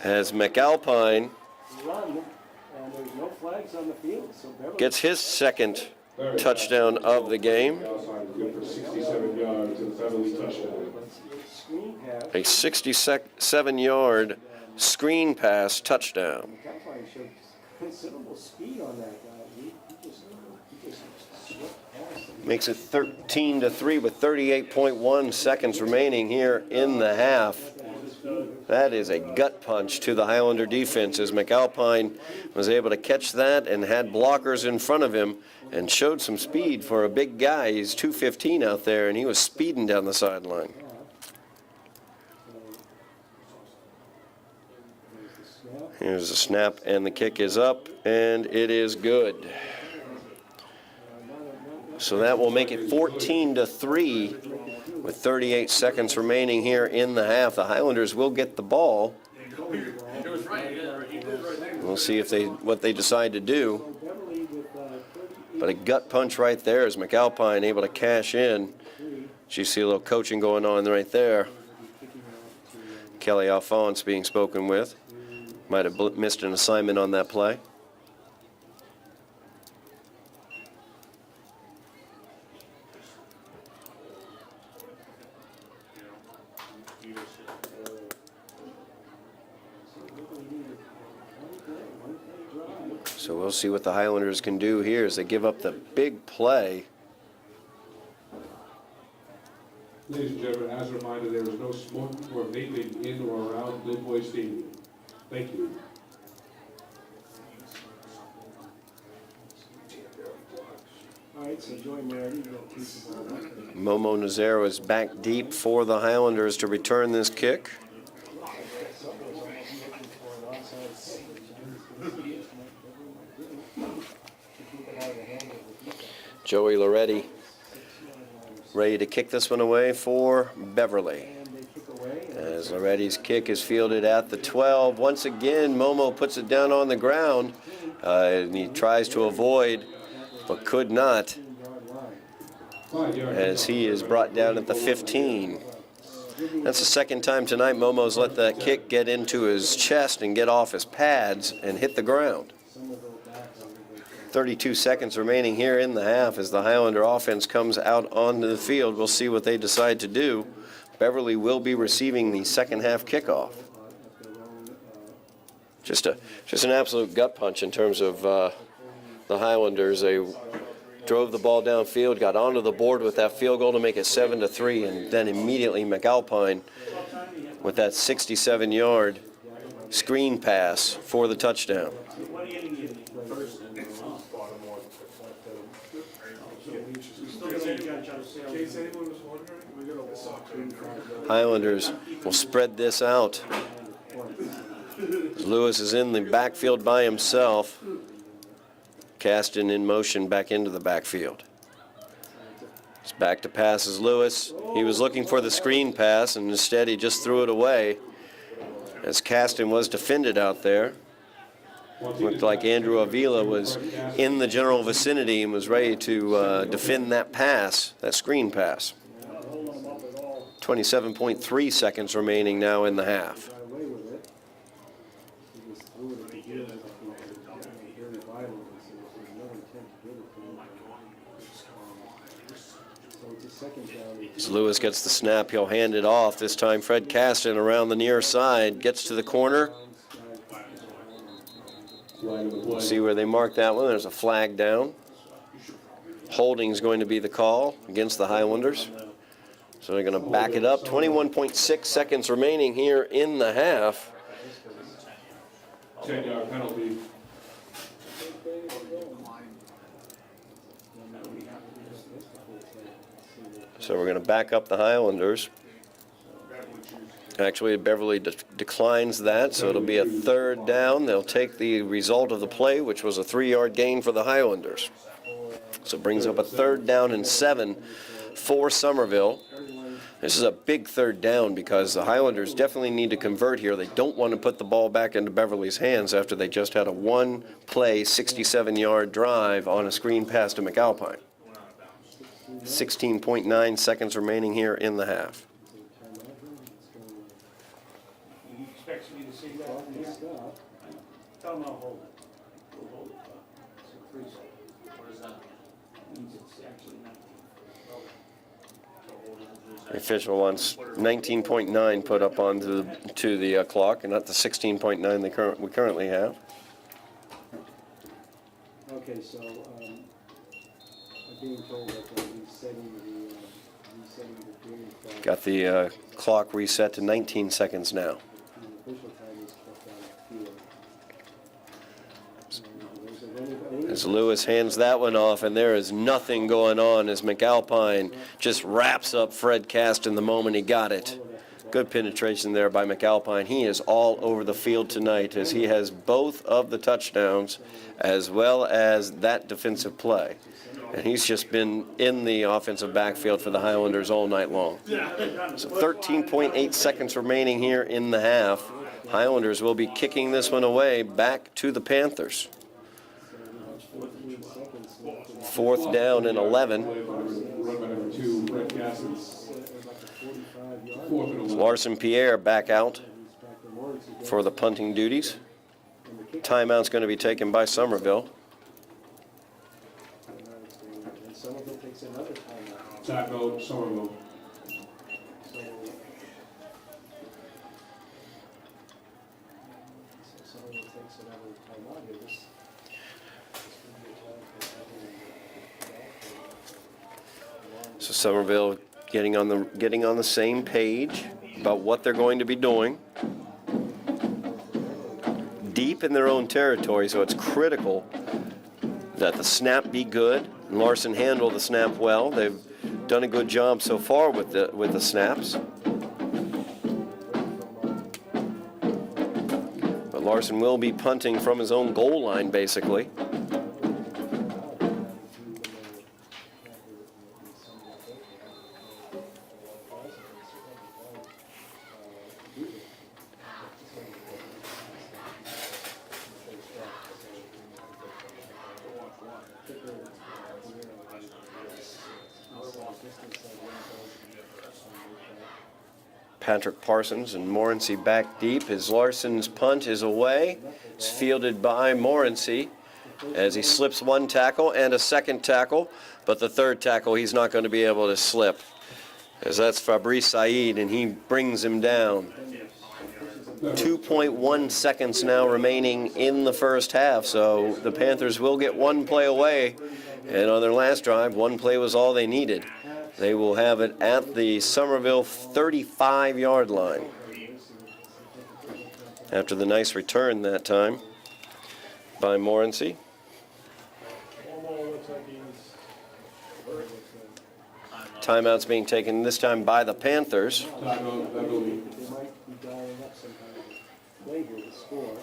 As McAlpine gets his second touchdown of the game. A 67-yard screen pass touchdown. Considerable speed on that guy. He just swept past him. Makes it 13-3 with 38.1 seconds remaining here in the half. That is a gut punch to the Highlander defense as McAlpine was able to catch that and had blockers in front of him and showed some speed for a big guy. He's 215 out there, and he was speeding down the sideline. Here's the snap, and the kick is up, and it is good. So that will make it 14-3 with 38 seconds remaining here in the half. The Highlanders will get the ball. We'll see if what they decide to do. But a gut punch right there is McAlpine able to cash in. You see a little coaching going on right there. Kelly Alphonse being spoken with. Might have missed an assignment on that play. So we'll see what the Highlanders can do here as they give up the big play. Ladies and gentlemen, as a reminder, there is no smoking or vaping in or around Blue Boy Stadium. Thank you. All right, so Joey Merritt, you got a piece of ball. Momo Nazaro is back deep for the Highlanders to return this kick. Joey Loretti ready to kick this one away for Beverly. And they kick away. As Loretti's kick is fielded at the 12. Once again, Momo puts it down on the ground. And he tries to avoid, but could not, as he is brought down at the 15. That's the second time tonight Momo's let that kick get into his chest and get off his pads and hit the ground. 32 seconds remaining here in the half as the Highlander offense comes out onto the field. We'll see what they decide to do. Beverly will be receiving the second half kickoff. Just an absolute gut punch in terms of the Highlanders. They drove the ball downfield, got onto the board with that field goal to make it 7-3, and then immediately McAlpine with that 67-yard screen pass for the touchdown. Highlanders will spread this out. Lewis is in the backfield by himself. Caston in motion back into the backfield. It's back to pass as Lewis. He was looking for the screen pass, and instead he just threw it away as Caston was defended out there. Looked like Andrew Avila was in the general vicinity and was ready to defend that pass, that screen pass. 27.3 seconds remaining now in the half. As Lewis gets the snap, he'll hand it off. This time Fred Caston around the near side, gets to the corner. We'll see where they mark that one. There's a flag down. Holding's going to be the call against the Highlanders. So they're going to back it up. 21.6 seconds remaining here in the half. 10-yard penalty. So we're going to back up the Highlanders. Actually, Beverly declines that, so it'll be a third down. They'll take the result of the play, which was a 3-yard gain for the Highlanders. So it brings up a third down and 7 for Somerville. This is a big third down because the Highlanders definitely need to convert here. They don't want to put the ball back into Beverly's hands after they just had a one-play, 67-yard drive on a screen pass to McAlpine. 16.9 seconds remaining here in the half. He expects me to say that. Tell him I'll hold it. We'll hold it. It's a free set. What does that mean? It means it's actually 19. The official wants 19.9 put up onto the clock, and not the 16.9 we currently have. Okay, so I'm being told that they're resetting the game clock. Got the clock reset to 19 seconds now. The official time is kept on the field. As Lewis hands that one off, and there is nothing going on as McAlpine just wraps up Fred Caston the moment he got it. Good penetration there by McAlpine. He is all over the field tonight as he has both of the touchdowns as well as that defensive play. And he's just been in the offensive backfield for the Highlanders all night long. So 13.8 seconds remaining here in the half. Highlanders will be kicking this one away back to the Panthers. 4th down and 11. Larson Pierre back out for the punting duties. Timeout's going to be taken by Somerville. And Somerville takes another timeout. Timeout, Somerville. So Somerville takes another timeout here. This could be a time for So Somerville getting on the same page about what they're going to be doing. Deep in their own territory, so it's critical that the snap be good. And Larson handled the snap well. They've done a good job so far with the snaps. But Larson will be punting from his own goal line, basically. Patrick Parsons and Morency back deep as Larson's punt is away. It's fielded by Morency as he slips one tackle and a second tackle, but the third tackle he's not going to be able to slip, as that's Fabrice Said, and he brings him down. 2.1 seconds now remaining in the first half, so the Panthers will get one play away, and on their last drive, one play was all they needed. They will have it at the Somerville 35-yard line after the nice return that time by Morency. Timeout's being taken this time by the Panthers. Timeout, Beverly. They might be dialing up some kind of play here to score.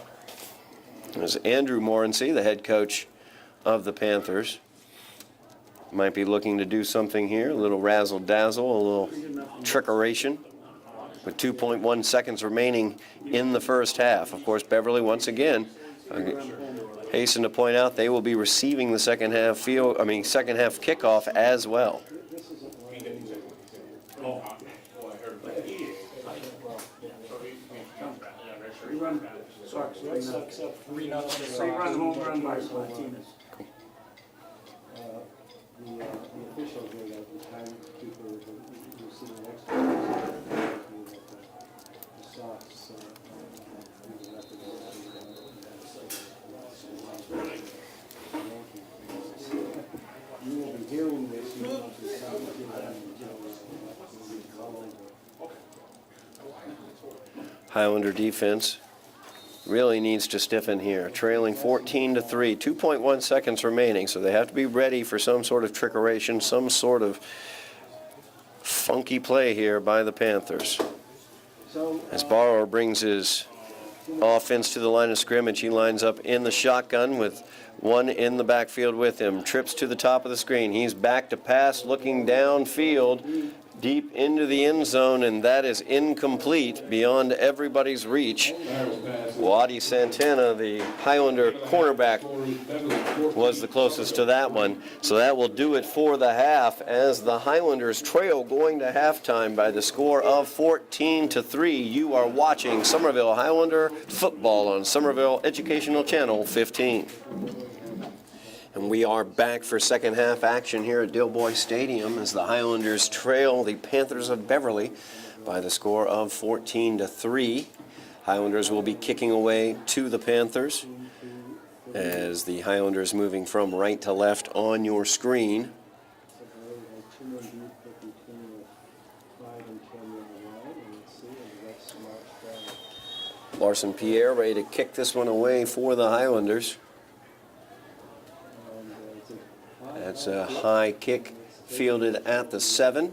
There's Andrew Morency, the head coach of the Panthers. Might be looking to do something here, a little razzle-dazzle, a little trickeration, with 2.1 seconds remaining in the first half. Of course, Beverly, once again, hasten to point out they will be receiving the second half kickoff as well. The official here, that the timekeeper receiving extra, the Sox, you will be hearing this. You will be Highlander defense really needs to stiffen here, trailing 14-3, 2.1 seconds remaining, so they have to be ready for some sort of trickeration, some sort of funky play here by the Panthers. As Barrower brings his offense to the line of scrimmage, he lines up in the shotgun with one in the backfield with him, trips to the top of the screen. He's back to pass, looking downfield, deep into the end zone, and that is incomplete, beyond everybody's reach. Wadi Santana, the Highlander cornerback, was the closest to that one. So that will do it for the half, as the Highlanders trail going to halftime by the score of 14-3. You are watching Somerville Highlander football on Somerville Educational Channel 15. And we are back for second half action here at Dilboy Stadium as the Highlanders trail the Panthers of Beverly by the score of 14-3. Highlanders will be kicking away to the Panthers as the Highlanders moving from right to left on your screen. Larson Pierre ready to kick this one away for the Highlanders. That's a high kick fielded at the 7.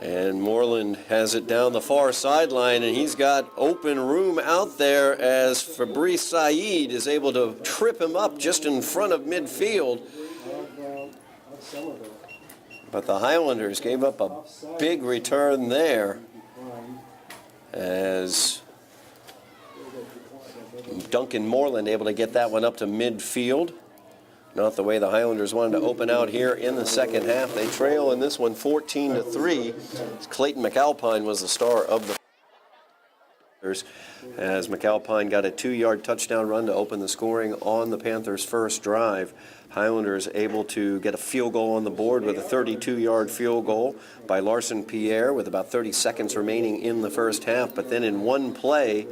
And Moreland has it down the far sideline, and he's got open room out there as Fabrice Said is able to trip him up just in front of midfield. But the Highlanders gave up a big return there as Duncan Moreland able to get that one up to midfield. Not the way the Highlanders wanted to open out here in the second half. They trail in this one 14-3. Clayton McAlpine was the star of the Panthers, as McAlpine got a 2-yard touchdown run to open the scoring on the Panthers' first drive. Highlanders able to get a field goal on the board with a 32-yard field goal by Larson Pierre with about 30 seconds remaining in the first half. But then in one play,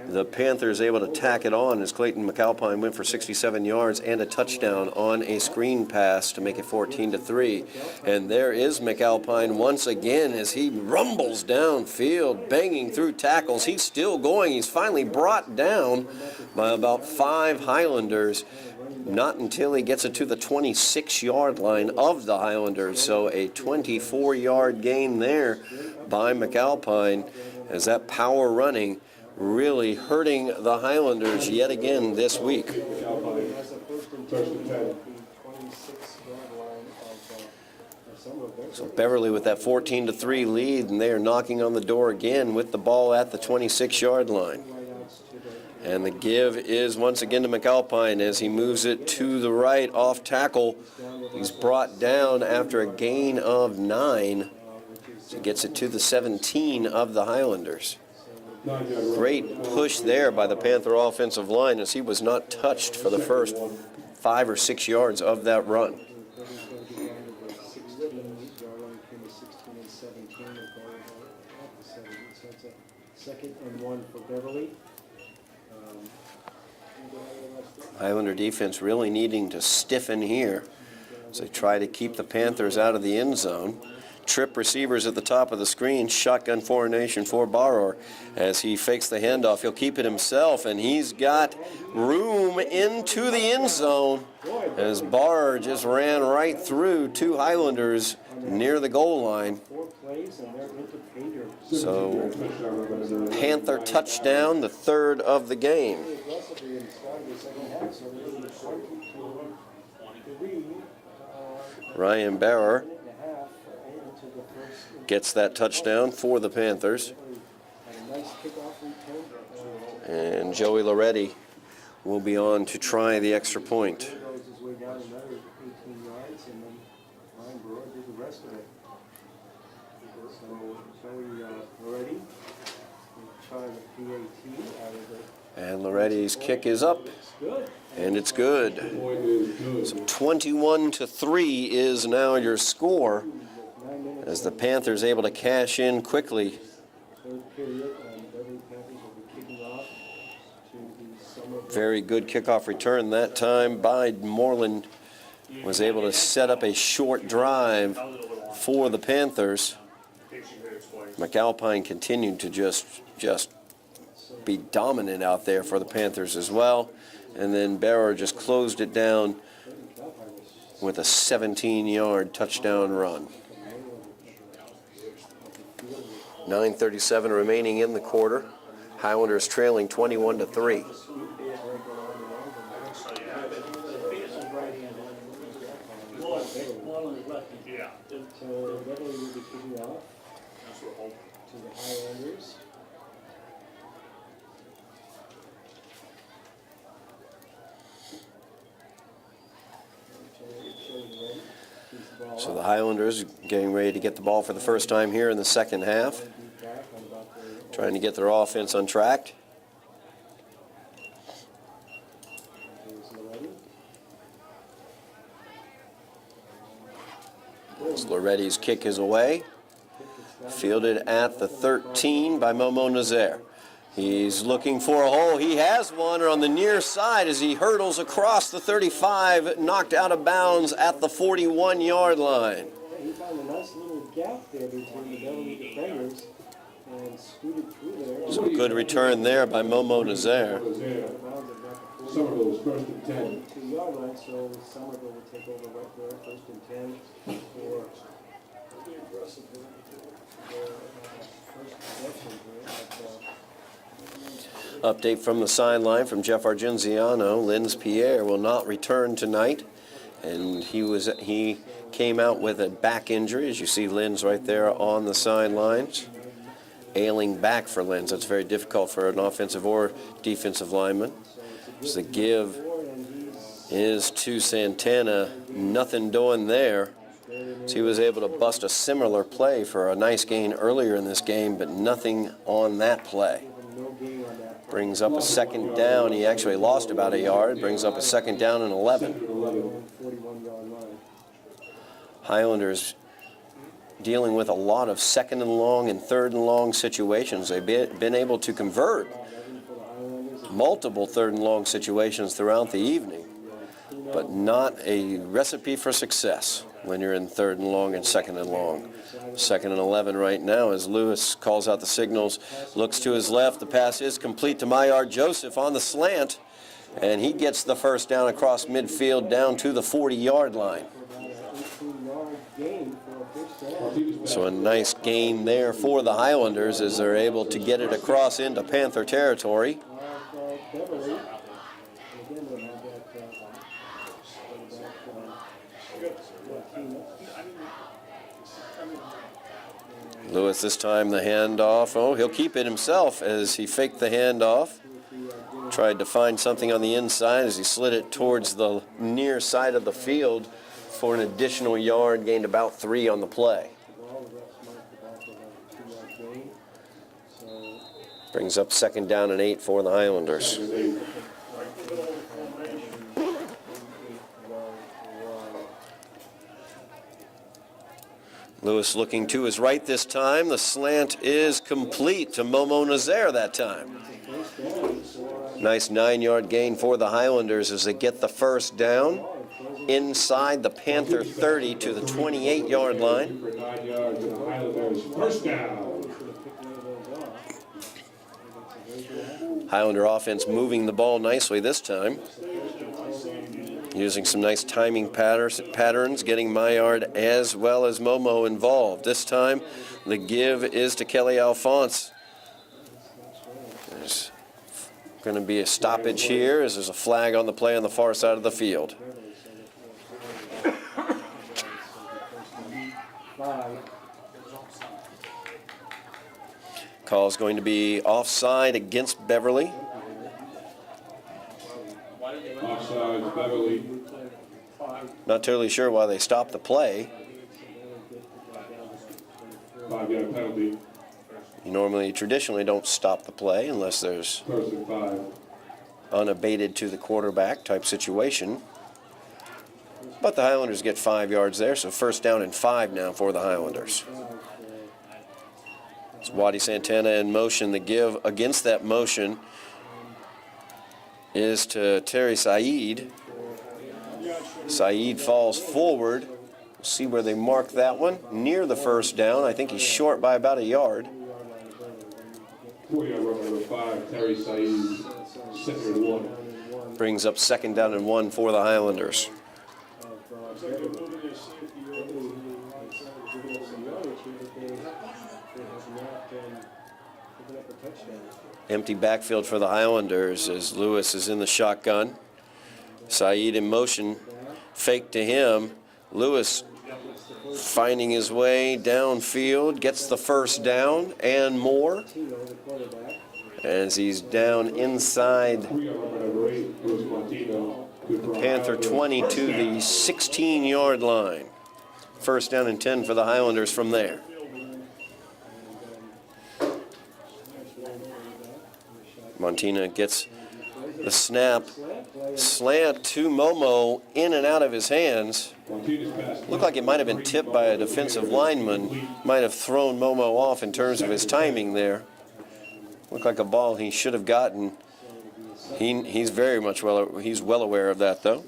the Panthers able to tack it on as Clayton McAlpine went for 67 yards and a touchdown on a screen pass to make it 14-3. And there is McAlpine once again as he rumbles downfield, banging through tackles. He's still going. He's finally brought down by about 5 Highlanders. Not until he gets it to the 26-yard line of the Highlanders. So a 24-yard gain there by McAlpine, as that power running really hurting the Highlanders yet again this week. So Beverly with that 14-3 lead, and they are knocking on the door again with the ball at the 26-yard line. And the give is once again to McAlpine as he moves it to the right off tackle. He's brought down after a gain of 9. So he gets it to the 17 of the Highlanders. 9-yard run. Great push there by the Panther offensive line as he was not touched for the first 5 or 6 yards of that run. Beverly's going to be down to the 16-yard line between the 16 and 17. At the 17. So it's a 2nd and 1 for Beverly. Highlander defense really needing to stiffen here as they try to keep the Panthers out of the end zone. Trip receivers at the top of the screen. Shotgun formation for Barrow as he fakes the handoff. He'll keep it himself, and he's got room into the end zone as Barr just ran right through 2 Highlanders near the goal line. 4 plays and they're into pay dirt. So Panther touchdown, the 3rd of the game. Aggressively in the start of the second half, so they're 23. Ryan Barrow Minute and a half into the first. gets that touchdown for the Panthers. Had a nice kickoff return. And Joey Loretti will be on to try the extra point. Goes his way down another 18 yards, and then Ryan Brewer did the rest of it. So Joey Loretti will try the PAT out of it. And Loretti's kick is up, It's good. and it's good. Point is good. So 21-3 is now your score 9 minutes. as the Panthers able to cash in quickly. Third period, and Beverly Panthers will be kicking off to the Somerville. Very good kickoff return that time by Moreland. Was able to set up a short drive for the Panthers. McAlpine continued to just be dominant out there for the Panthers as well. And then Barrow just closed it down with a 17-yard touchdown run. 9:37 remaining in the quarter. Highlanders trailing 21-3. Yeah. So Beverly will be kicking off to the Highlanders. So the Highlanders getting ready to get the ball for the first time here in the second half. Trying to get their offense untracked. As Loretti's kick is away. Fielded at the 13 by Momo Nazaire. He's looking for a hole. He has one on the near side as he hurdles across the 35, knocked out of bounds at the 41-yard line. He found a nice little gap there between the Beverly defenders and scooted through there. So a good return there by Momo Nazaire. Somerville's 1st and 10. 2-yard line, so Somerville will take over right there, 1st and 10 for the aggressive first possession here. Update from the sideline from Jeff Argenziano. Linz Pierre will not return tonight, and he came out with a back injury, as you see Linz right there on the sidelines. Ailing back for Linz. That's very difficult for an offensive or defensive lineman. So the give is to Santana. Nothing doing there. So he was able to bust a similar play for a nice gain earlier in this game, but nothing on that play. Brings up a second down. He actually lost about a yard. Brings up a second down and 11. 41-yard line. Highlanders dealing with a lot of 2nd and long and 3rd and long situations. They've been able to convert multiple 3rd and long situations throughout the evening, but not a recipe for success when you're in 3rd and long and 2nd and long. 2nd and 11 right now as Lewis calls out the signals, looks to his left. The pass is complete to Maillard Joseph on the slant, and he gets the first down across midfield down to the 40-yard line. So a nice gain there for the Highlanders as they're able to get it across into Panther territory. Lewis this time the handoff. Oh, he'll keep it himself as he faked the handoff. Tried to find something on the inside as he slid it towards the near side of the field for an additional yard, gained about 3 on the play. Brings up 2nd down and 8 for the Highlanders. Lewis looking to his right this time. The slant is complete to Momo Nazaire that time. Nice 9-yard gain for the Highlanders as they get the first down inside the Panther 30 to the 28-yard line. For 9 yards and the Highlanders first down. Highlander offense moving the ball nicely this time. Using some nice timing patterns, getting Maillard as well as Momo involved. This time, the give is to Kelly Alphonse. There's going to be a stoppage here as there's a flag on the play on the far side of the field. Call is going to be offside against Beverly. Offside, Beverly. Not totally sure why they stopped the play. 5-yard penalty. You traditionally don't stop the play unless there's First and 5. unabated to the quarterback type situation. But the Highlanders get 5 yards there, so first down and 5 now for the Highlanders. It's Wadi Santana in motion. The give against that motion is to Terry Saeed. Saeed falls forward. We'll see where they mark that one. Near the first down. I think he's short by about a yard. 4-yard run number 5, Terry Saeed, 2nd and 1. Brings up 2nd down and 1 for the Highlanders. Empty backfield for the Highlanders as Lewis is in the shotgun. Saeed in motion, fake to him. Lewis finding his way downfield, gets the first down and more as he's down inside the Panther 20 to the 16-yard line. First down and 10 for the Highlanders from there. Montina gets the snap. Slant to Momo, in and out of his hands. Looked like it might have been tipped by a defensive lineman. Might have thrown Momo off in terms of his timing there. Looked like a ball he should have gotten. He's well aware of that though.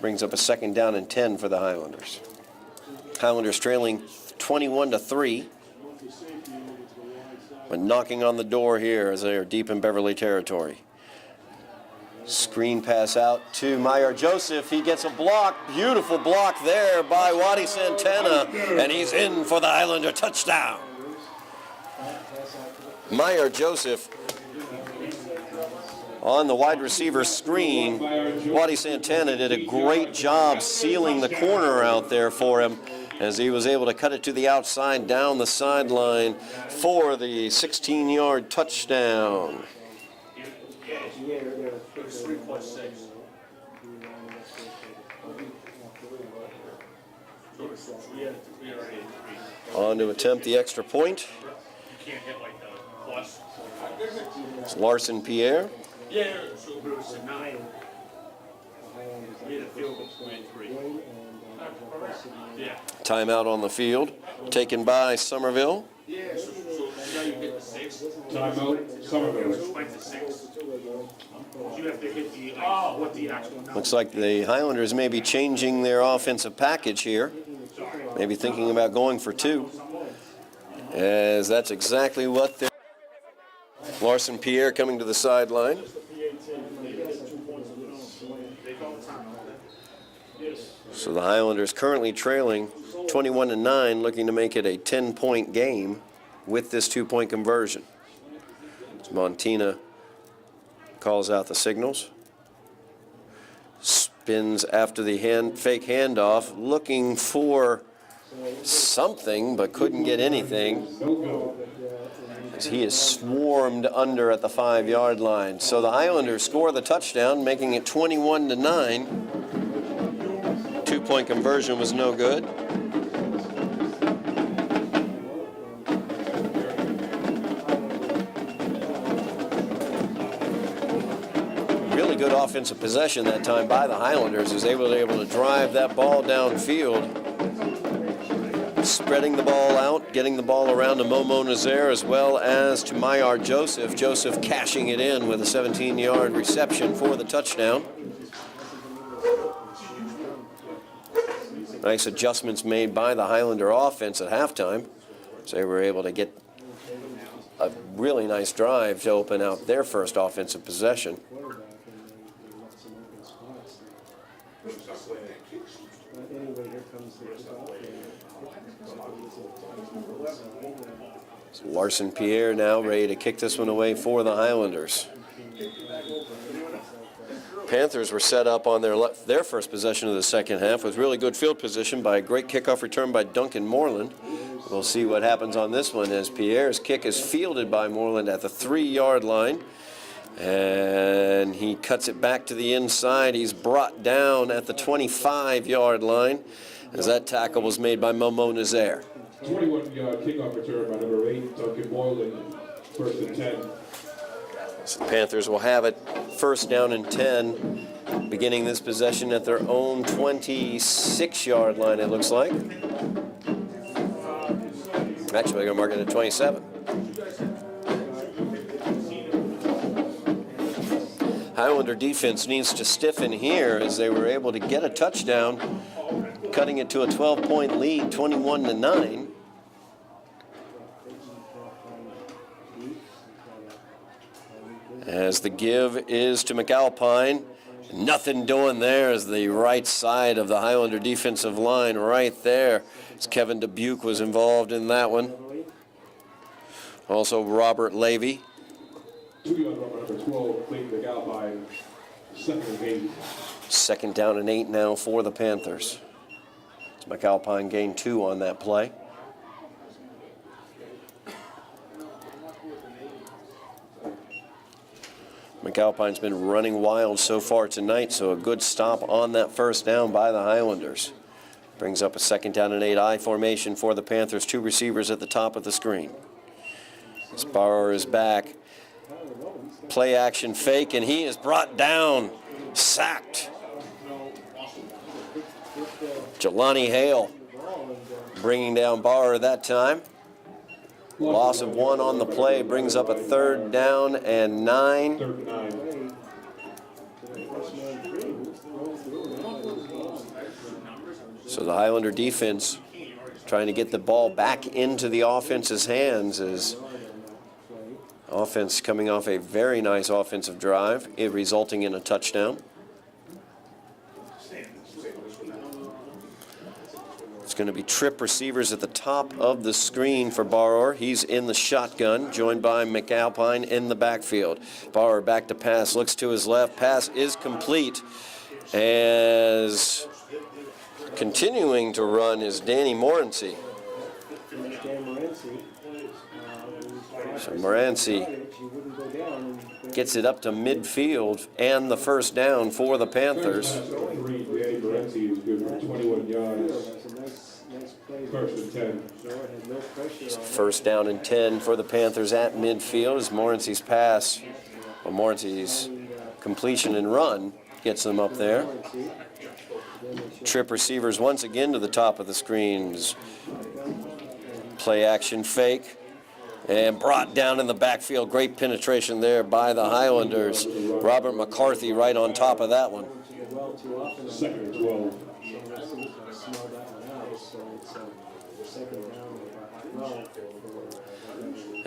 Brings up a 2nd down and 10 for the Highlanders. Highlanders trailing 21-3. But knocking on the door here as they are deep in Beverly territory. Screen pass out to Meyer Joseph. He gets a block. Beautiful block there by Wadi Santana. And he's in for the Highlander touchdown. Meyer Joseph on the wide receiver screen. Wadi Santana did a great job sealing the corner out there for him as he was able to cut it to the outside down the sideline for the 16-yard touchdown. On to attempt the extra point. It's Larson Pierre. Timeout on the field, taken by Somerville. Timeout, Somerville. Looks like the Highlanders may be changing their offensive package here. Maybe thinking about going for 2. As that's exactly what they're... Larson Pierre coming to the sideline. So the Highlanders currently trailing 21-9, looking to make it a 10-point game with this 2-point conversion. As Montina calls out the signals. Spins after the fake handoff, looking for something but couldn't get anything. As he is swarmed under at the 5-yard line. So the Highlanders score the touchdown, making it 21-9. 2-point conversion was no good. good offensive possession that time by the Highlanders, as they were able to drive that ball downfield, spreading the ball out, getting the ball around to Momo Nazaire as well as to Mayar Joseph. Joseph cashing it in with a 17-yard reception for the touchdown. Nice adjustments made by the Highlander offense at halftime, so they were able to get a really nice drive to open out their first offensive possession. So Larson Pierre now ready to kick this one away for the Highlanders. Panthers were set up on their first possession of the second half with really good field position by a great kickoff return by Duncan Moreland. We'll see what happens on this one as Pierre's kick is fielded by Moreland at the 3-yard line. And he cuts it back to the inside. He's brought down at the 25-yard line as that tackle was made by Momo Nazaire. 21-yard kickoff return by number 8, Duncan Moreland, 1st and 10. So the Panthers will have it 1st down and 10, beginning this possession at their own 26-yard line, it looks like. Actually, they're going to mark it at 27. Highlander defense needs to stiffen here as they were able to get a touchdown, cutting it to a 12-point lead, 21-9. As the give is to McAlpine. Nothing doing there as the right side of the Highlander defensive line right there. As Kevin Dubuque was involved in that one. Also Robert Levy. 2-yard run by number 12, Clayton McAlpine, 2nd and 8. 2nd down and 8 now for the Panthers. It's McAlpine gained 2 on that play. McAlpine's been running wild so far tonight, so a good stop on that 1st down by the Highlanders. Brings up a 2nd down and 8 I formation for the Panthers. 2 receivers at the top of the screen. Sparrow is back. Play action fake, and he is brought down, sacked. Jelani Hale bringing down Barr that time. Loss of 1 on the play brings up a 3rd down and 9. 3rd and 9. So the Highlander defense trying to get the ball back into the offense's hands as offense coming off a very nice offensive drive, it resulting in a touchdown. It's going to be trip receivers at the top of the screen for Barrower. He's in the shotgun, joined by McAlpine in the backfield. Barrower back to pass, looks to his left. Pass is complete as continuing to run is Danny Morency. So Morency gets it up to midfield and the 1st down for the Panthers. Danny Morency is good for 21 yards. 1st and 10. 1st down and 10 for the Panthers at midfield as Morency's pass, well, Morency's completion and run gets them up there. Trip receivers once again to the top of the screens. Play action fake. And brought down in the backfield. Great penetration there by the Highlanders. Robert McCarthy right on top of that one. 2nd and 12.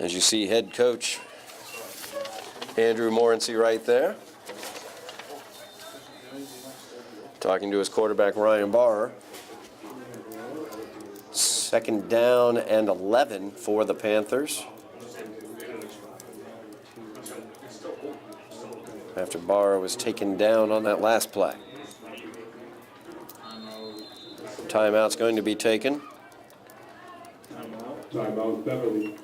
As you see head coach Andrew Morency right there, talking to his quarterback Ryan Barr. 2nd down and 11 for the Panthers. After Barr was taken down on that last play. Timeout's going to be taken. Timeout Beverly.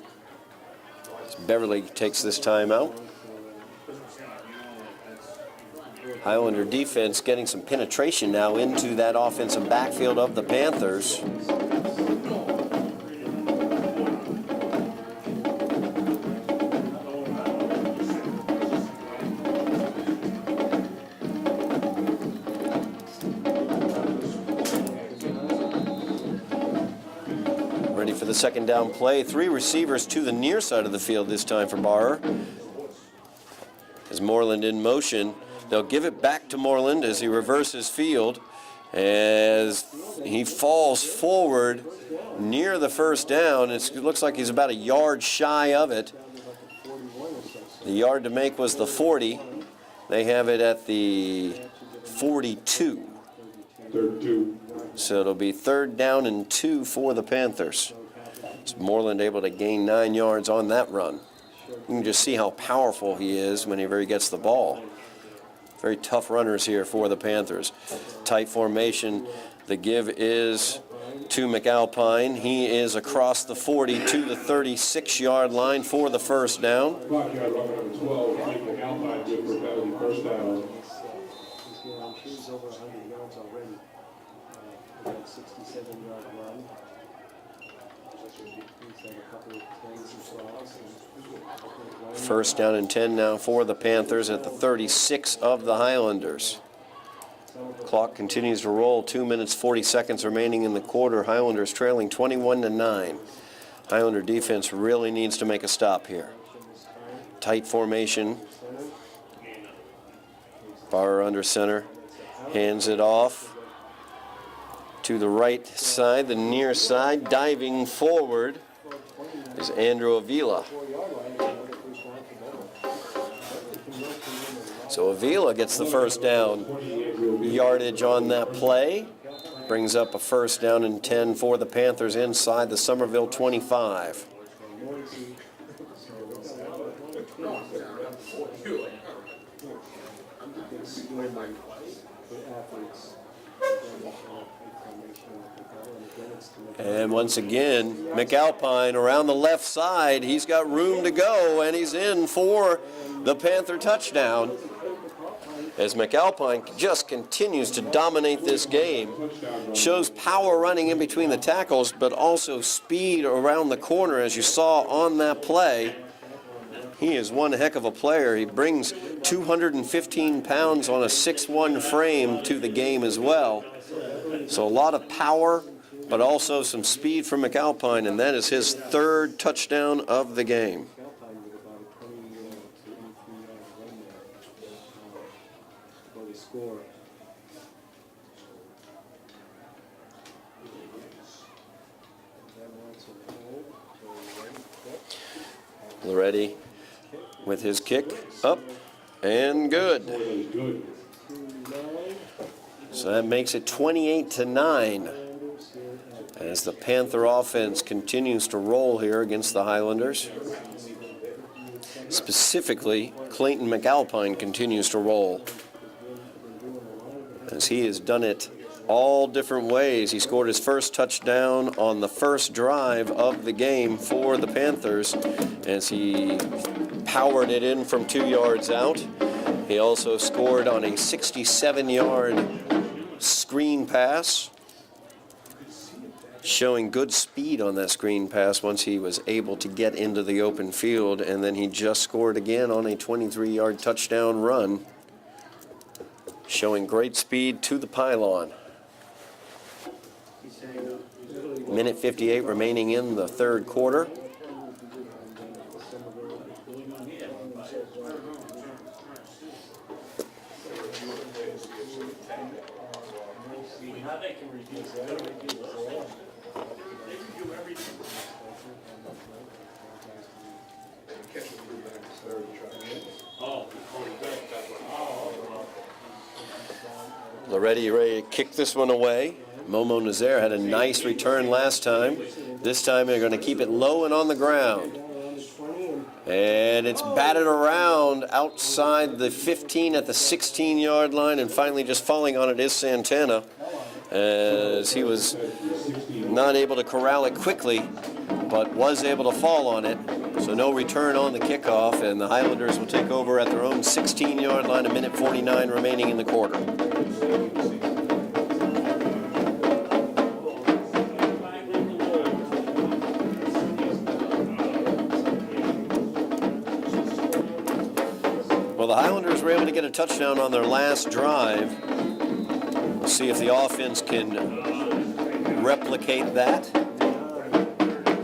Beverly takes this timeout. Highlander defense getting some penetration now into that offensive backfield of the Panthers. the second down play. 3 receivers to the near side of the field this time for Barrer. As Moreland in motion, they'll give it back to Moreland as he reverses field as he falls forward near the first down. It looks like he's about a yard shy of it. The yard to make was the 40. They have it at the 42. Third 2. So it'll be 3rd down and 2 for the Panthers. Is Moreland able to gain 9 yards on that run? You can just see how powerful he is whenever he gets the ball. Very tough runners here for the Panthers. Tight formation. The give is to McAlpine. He is across the 40 to the 36-yard line for the first down. 5-yard run number 12. Mike McAlpine good for Beverly, first down. He's over 100 yards already. About 67-yard run. He's had a couple of plays as well. First down and 10 now for the Panthers at the 36 of the Highlanders. Clock continues to roll. 2 minutes 40 seconds remaining in the quarter. Highlanders trailing 21-9. Highlander defense really needs to make a stop here. Tight formation. Barrer under center. Hands it off to the right side, the near side. Diving forward is Andrew Avila. So Avila gets the first down yardage on that play. Brings up a first down and 10 for the Panthers inside the Somerville 25. And once again, McAlpine around the left side. He's got room to go, and he's in for the Panther touchdown. As McAlpine just continues to dominate this game. Shows power running in between the tackles, but also speed around the corner, as you saw on that play. He is one heck of a player. He brings 215 pounds on a 6'1" frame to the game as well. So a lot of power, but also some speed from McAlpine, and that is his 3rd touchdown of the game. Loretti with his kick up and good. So that makes it 28-9 as the Panther offense continues to roll here against the Highlanders. Specifically, Clayton McAlpine continues to roll as he has done it all different ways. He scored his first touchdown on the first drive of the game for the Panthers as he powered it in from 2 yards out. He also scored on a 67-yard screen pass, showing good speed on that screen pass once he was able to get into the open field, and then he just scored again on a 23-yard touchdown run, showing great speed to the pylon. Minute 58 remaining in the 3rd quarter. Loretti ready to kick this one away. Momo Nazaire had a nice return last time. This time they're going to keep it low and on the ground. And it's batted around outside the 15 at the 16-yard line, and finally just falling on it is Santana, as he was not able to corral it quickly, but was able to fall on it. So no return on the kickoff, and the Highlanders will take over at their own 16-yard line, a minute 49 remaining in the quarter. Well, the Highlanders were able to get a touchdown on their last drive. We'll see if the offense can replicate that.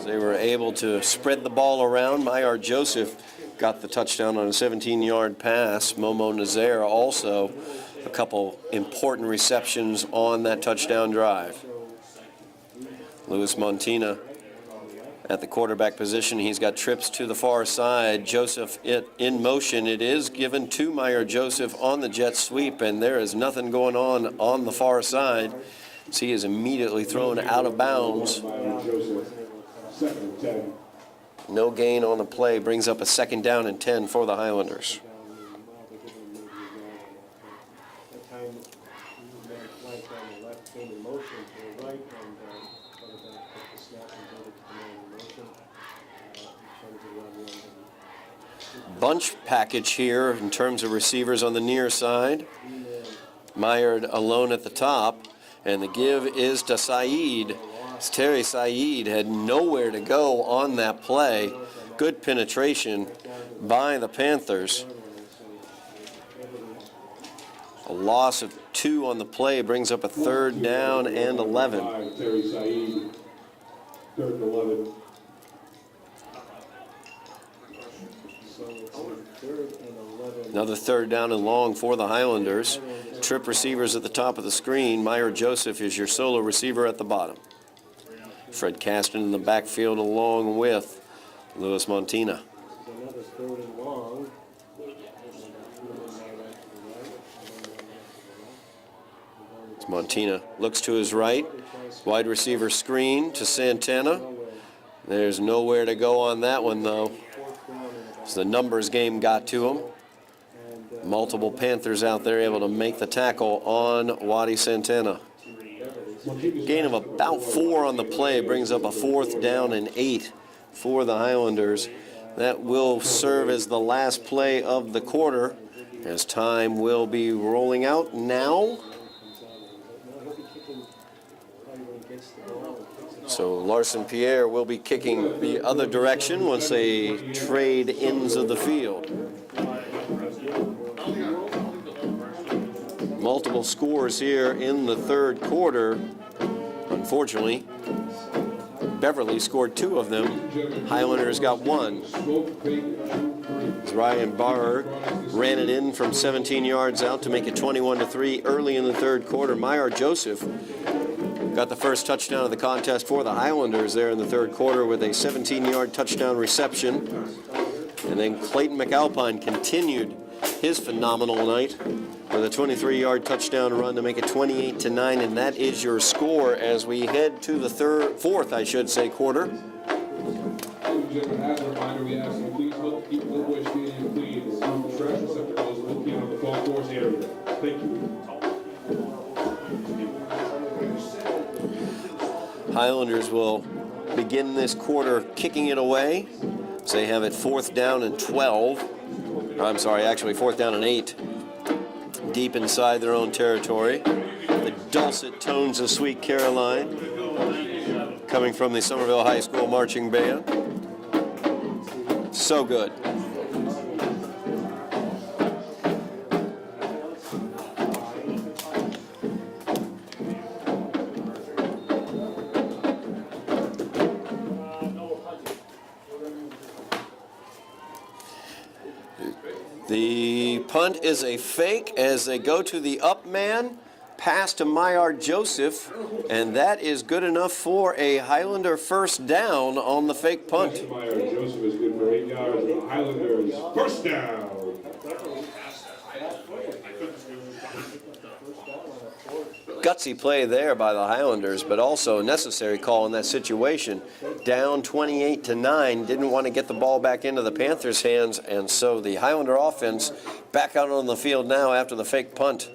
They were able to spread the ball around. Maillard Joseph got the touchdown on a 17-yard pass. Momo Nazaire also a couple important receptions on that touchdown drive. Louis Montina at the quarterback position. He's got trips to the far side. Joseph in motion. It is given to Maillard Joseph on the jet sweep, and there is nothing going on the far side. So he is immediately thrown out of bounds. No gain on the play. Brings up a 2nd down and 10 for the Highlanders. Bunch package here in terms of receivers on the near side. Maillard alone at the top, and the give is to Saeed. Terry Saeed had nowhere to go on that play. Good penetration by the Panthers. A loss of 2 on the play brings up a 3rd down and 11. Terry Saeed, 3rd and 11. Another 3rd down and long for the Highlanders. Trip receivers at the top of the screen. Maillard Joseph is your solo receiver at the bottom. Fred Caston in the backfield along with Louis Montina. Another 3rd and long. Montina looks to his right. Wide receiver screen to Santana. There's nowhere to go on that one, though. So the numbers game got to him. Multiple Panthers out there able to make the tackle on Wadi Santana. Gain of about 4 on the play brings up a 4th down and 8 for the Highlanders. That will serve as the last play of the quarter, as time will be rolling out now. So Larson Pierre will be kicking the other direction once they trade ends of the field. Multiple scores here in the 3rd quarter. Unfortunately, Beverly scored 2 of them. Highlanders got 1. As Ryan Barr ran it in from 17 yards out to make it 21-3 early in the 3rd quarter. Maillard Joseph got the first touchdown of the contest for the Highlanders there in the 3rd quarter with a 17-yard touchdown reception. And then Clayton McAlpine continued his phenomenal night with a 23-yard touchdown run to make it 28-9, and that is your score as we head to the 4th quarter. Ladies and gentlemen, as a reminder, we ask you please help keep Little Stadium clean. Trash receptacles located on the golf course area. Thank you. Highlanders will begin this quarter kicking it away. So they have it 4th down and 12. I'm sorry, actually 4th down and 8. Deep inside their own territory. The dulcet tones of Sweet Caroline coming from the Somerville High School marching band. So good. The punt is a fake as they go to the up man. Pass to Maillard Joseph, and that is good enough for a Highlander 1st down on the fake punt. Maillard Joseph is good for 8 yards. The Highlanders 1st down. Gutsy play there by the Highlanders, but also a necessary call in that situation. Down 28-9, didn't want to get the ball back into the Panthers' hands, and so the Highlander offense back out on the field now after the fake punt.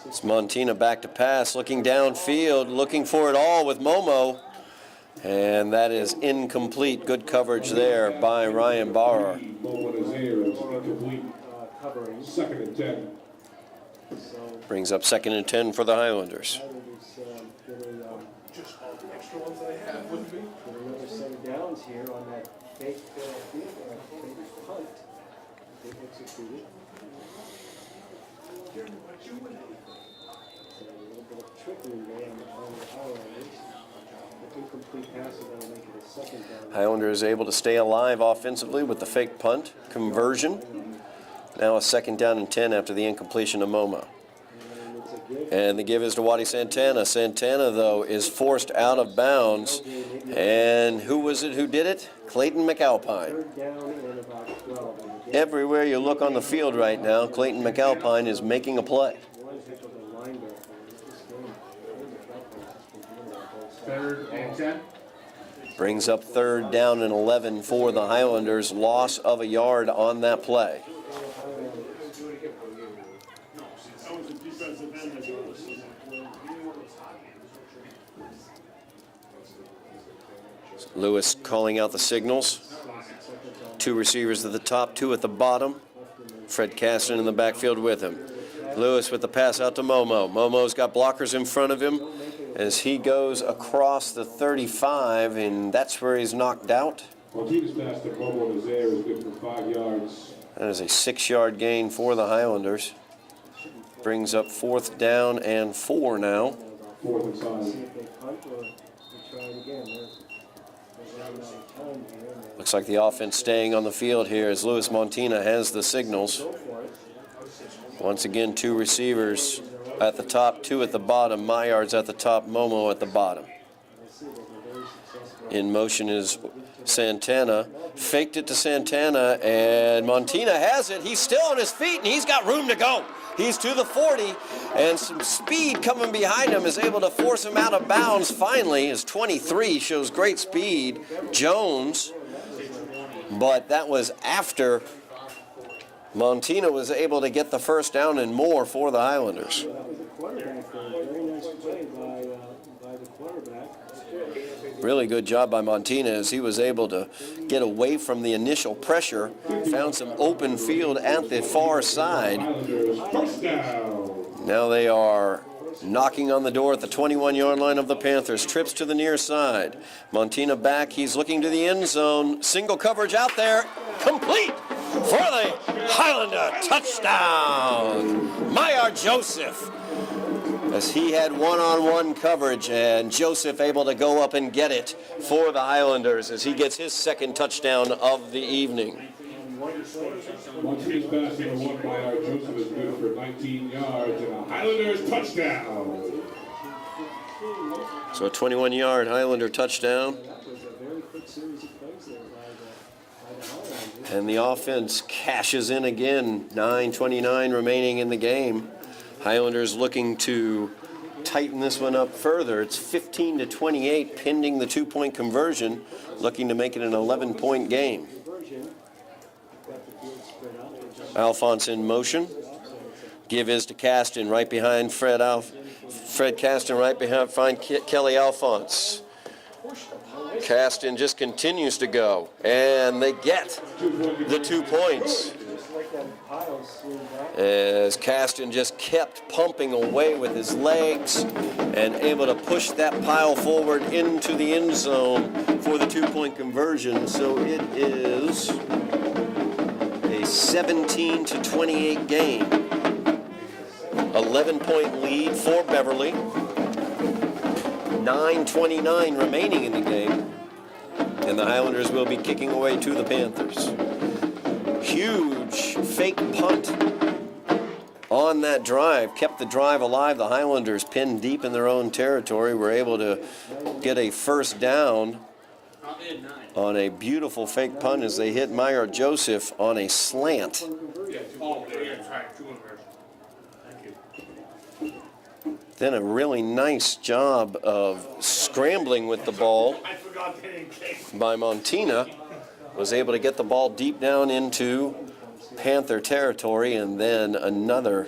It's Montina back to pass, looking downfield, looking for it all with Momo, and that is incomplete. Good coverage there by Ryan Barr. Momo Nazaire is incomplete. 2nd and 10. Brings up 2nd and 10 for the Highlanders. Just all the extra ones that I have with me. Another set of downs here on that fake fake punt. They executed. So a little bit of trickery there on the Highlanders. incomplete pass, and that'll make it a second down. Highlanders able to stay alive offensively with the fake punt conversion. Now a second down and 10 after the incompletion of Momo. And it's a give. And the give is to Waddy Santana. Santana, though, is forced out of bounds. And who was it who did it? Clayton McAlpine. Third down and about 12. And again, Everywhere you look on the field right now, Clayton McAlpine is making a play. one heck of a linebacker in this game. Third and 10. Brings up third down and 11 for the Highlanders. Loss of a yard on that play. Lewis calling out the signals. Two receivers at the top, two at the bottom. Fred Caston in the backfield with him. Lewis with the pass out to Momo. Momo's got blockers in front of him as he goes across the 35, and that's where he's knocked out. Martinez pass to Bobo was there, is good for 5 yards. That is a 6-yard gain for the Highlanders. Brings up fourth down and 4 now. Fourth and 5. See if they punt or they try it again. They're running out of time here. And Looks like the offense staying on the field here as Luis Montina has the signals. go for it. Once again, two receivers at the top, two at the bottom. Maillard's at the top, Momo at the bottom. I see that they're very successful. In motion is Santana. Faked it to Santana, and Montina has it. He's still on his feet, and he's got room to go. He's to the 40, and some speed coming behind him is able to force him out of bounds. Finally, his 23 shows great speed. Jones, but that was after Montina was able to get the first down and more for the Highlanders. That was a quarterback there. Very nice play by the quarterback. Really good job by Montina as he was able to get away from the initial pressure, found some open field at the far side. Highlanders touchdown. Now they are knocking on the door at the 21-yard line of the Panthers. Trips to the near side. Montina back. He's looking to the end zone. Single coverage out there. Complete for the Highlander touchdown. Maillard Joseph, as he had one-on-one coverage, and Joseph able to go up and get it for the Highlanders as he gets his second touchdown of the evening. Martinez pass number 1 by our Joseph is good for 19 yards and a Highlanders touchdown. So a 21-yard Highlander touchdown. That was a very quick series of plays there by the Highlanders. And the offense cashes in again. 9:29 remaining in the game. Highlanders looking to tighten this one up further. It's 15-28 pending the 2-point conversion, looking to make it an 11-point game. Conversion. Got the field spread out. Alphonse in motion. Give is to Caston right behind Fred Caston right behind Kelly Alphonse. Caston just continues to go, and they get the 2 points. Just like that pile swing back. As Caston just kept pumping away with his legs and able to push that pile forward into the end zone for the 2-point conversion. So it is a 17-28 game. 11-point lead for Beverly. 9:29 remaining in the game. And the Highlanders will be kicking away to the Panthers. Huge fake punt on that drive. Kept the drive alive. The Highlanders pinned deep in their own territory were able to get a first down on a beautiful fake punt as they hit Maillard Joseph on a slant. Then a really nice job of scrambling with the ball by Montina. Was able to get the ball deep down into Panther territory, and then another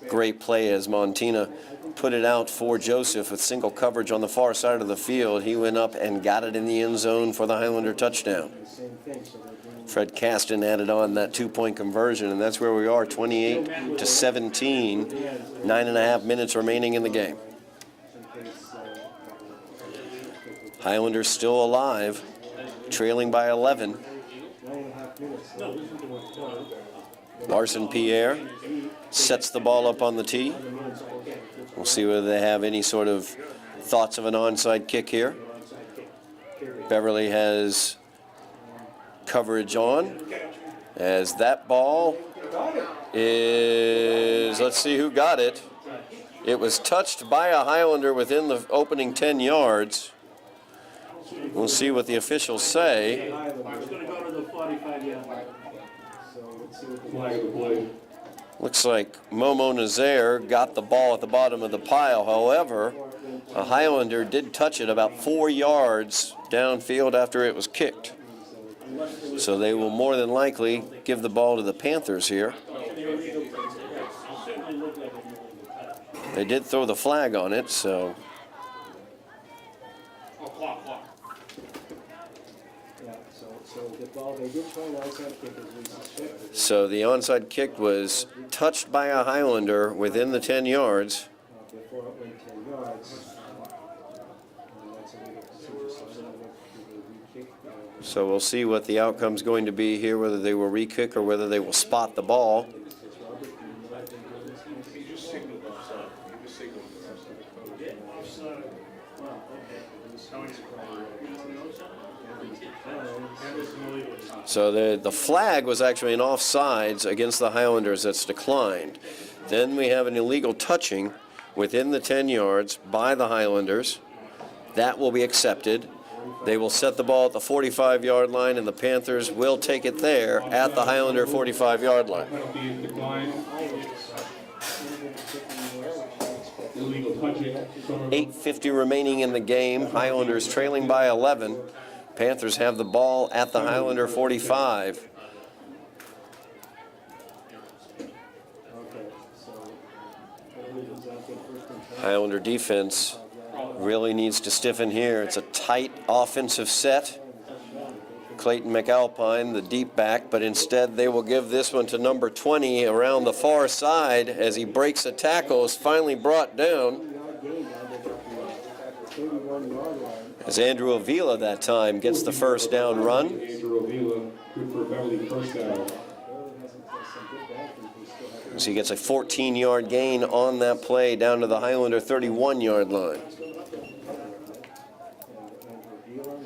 great play as Montina put it out for Joseph with single coverage on the far side of the field. He went up and got it in the end zone for the Highlander touchdown. Same thing. So they're doing Fred Caston added on that 2-point conversion, and that's where we are, 28-17. 9.5 minutes remaining in the game. Highlanders still alive, trailing by 11. 9.5 minutes. So this is the one. Larson Pierre sets the ball up on the tee. We'll see whether they have any sort of thoughts of an onside kick here. Beverly has coverage on as that ball is, let's see who got it. It was touched by a Highlander within the opening 10 yards. We'll see what the officials say. It's gonna go to the 45-yard line. So let's see what the Flag of the play. Looks like Momo Nazaire got the ball at the bottom of the pile. However, a Highlander did touch it about 4 yards downfield after it was kicked. So they will more than likely give the ball to the Panthers here. They did throw the flag on it, so Yeah, so the ball, they did try an outside kick as we suspected. so the onside kick was touched by a Highlander within the 10 yards. Before it went 10 yards. And that's a legal procedure, so I don't know if they re-kick or So we'll see what the outcome's going to be here, whether they will re-kick or whether they will spot the ball. it's Robert. Do you know if they do this case? He just signaled offside. He just signaled offside. So the flag was actually an offsides against the Highlanders that's declined. Then we have an illegal touching within the 10 yards by the Highlanders. That will be accepted. They will set the ball at the 45-yard line, and the Panthers will take it there at the Highlander 45-yard line. Penalty is declined. Illegal touching. 8:50 remaining in the game. Highlanders trailing by 11. Panthers have the ball at the Highlander 45. Okay, so Beverly comes out there first and 10. Highlander defense really needs to stiffen here. It's a tight offensive set. Clayton McAlpine, the deep back, but instead they will give this one to number 20 around the far side as he breaks a tackle, is finally brought down. Gain down to the 31-yard line. As Andrew Avila that time gets the first down run. Andrew Avila, good for Beverly, first down. Beverly hasn't some good backing. They still have So he gets a 14-yard gain on that play down to the Highlander 31-yard line. Andrew Avila,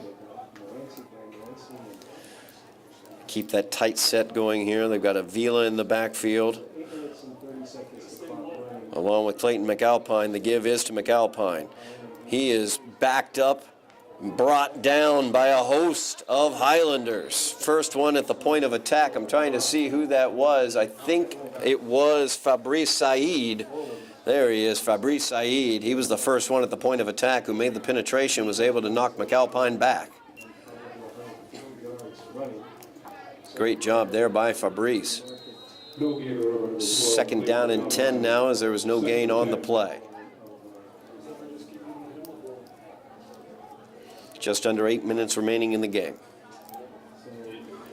Morency, Morency, and Keep that tight set going here. They've got Avila in the backfield, 8 minutes and 30 seconds to clock running. along with Clayton McAlpine. The give is to McAlpine. He is backed up, brought down by a host of Highlanders. First one at the point of attack. I'm trying to see who that was. I think it was Fabrice Said. There he is, Fabrice Said. He was the first one at the point of attack who made the penetration, was able to knock McAlpine back. Great job there by Fabrice. No gain over the 12. Second down and 10 now, as there was no gain on the play. Just under 8 minutes remaining in the game.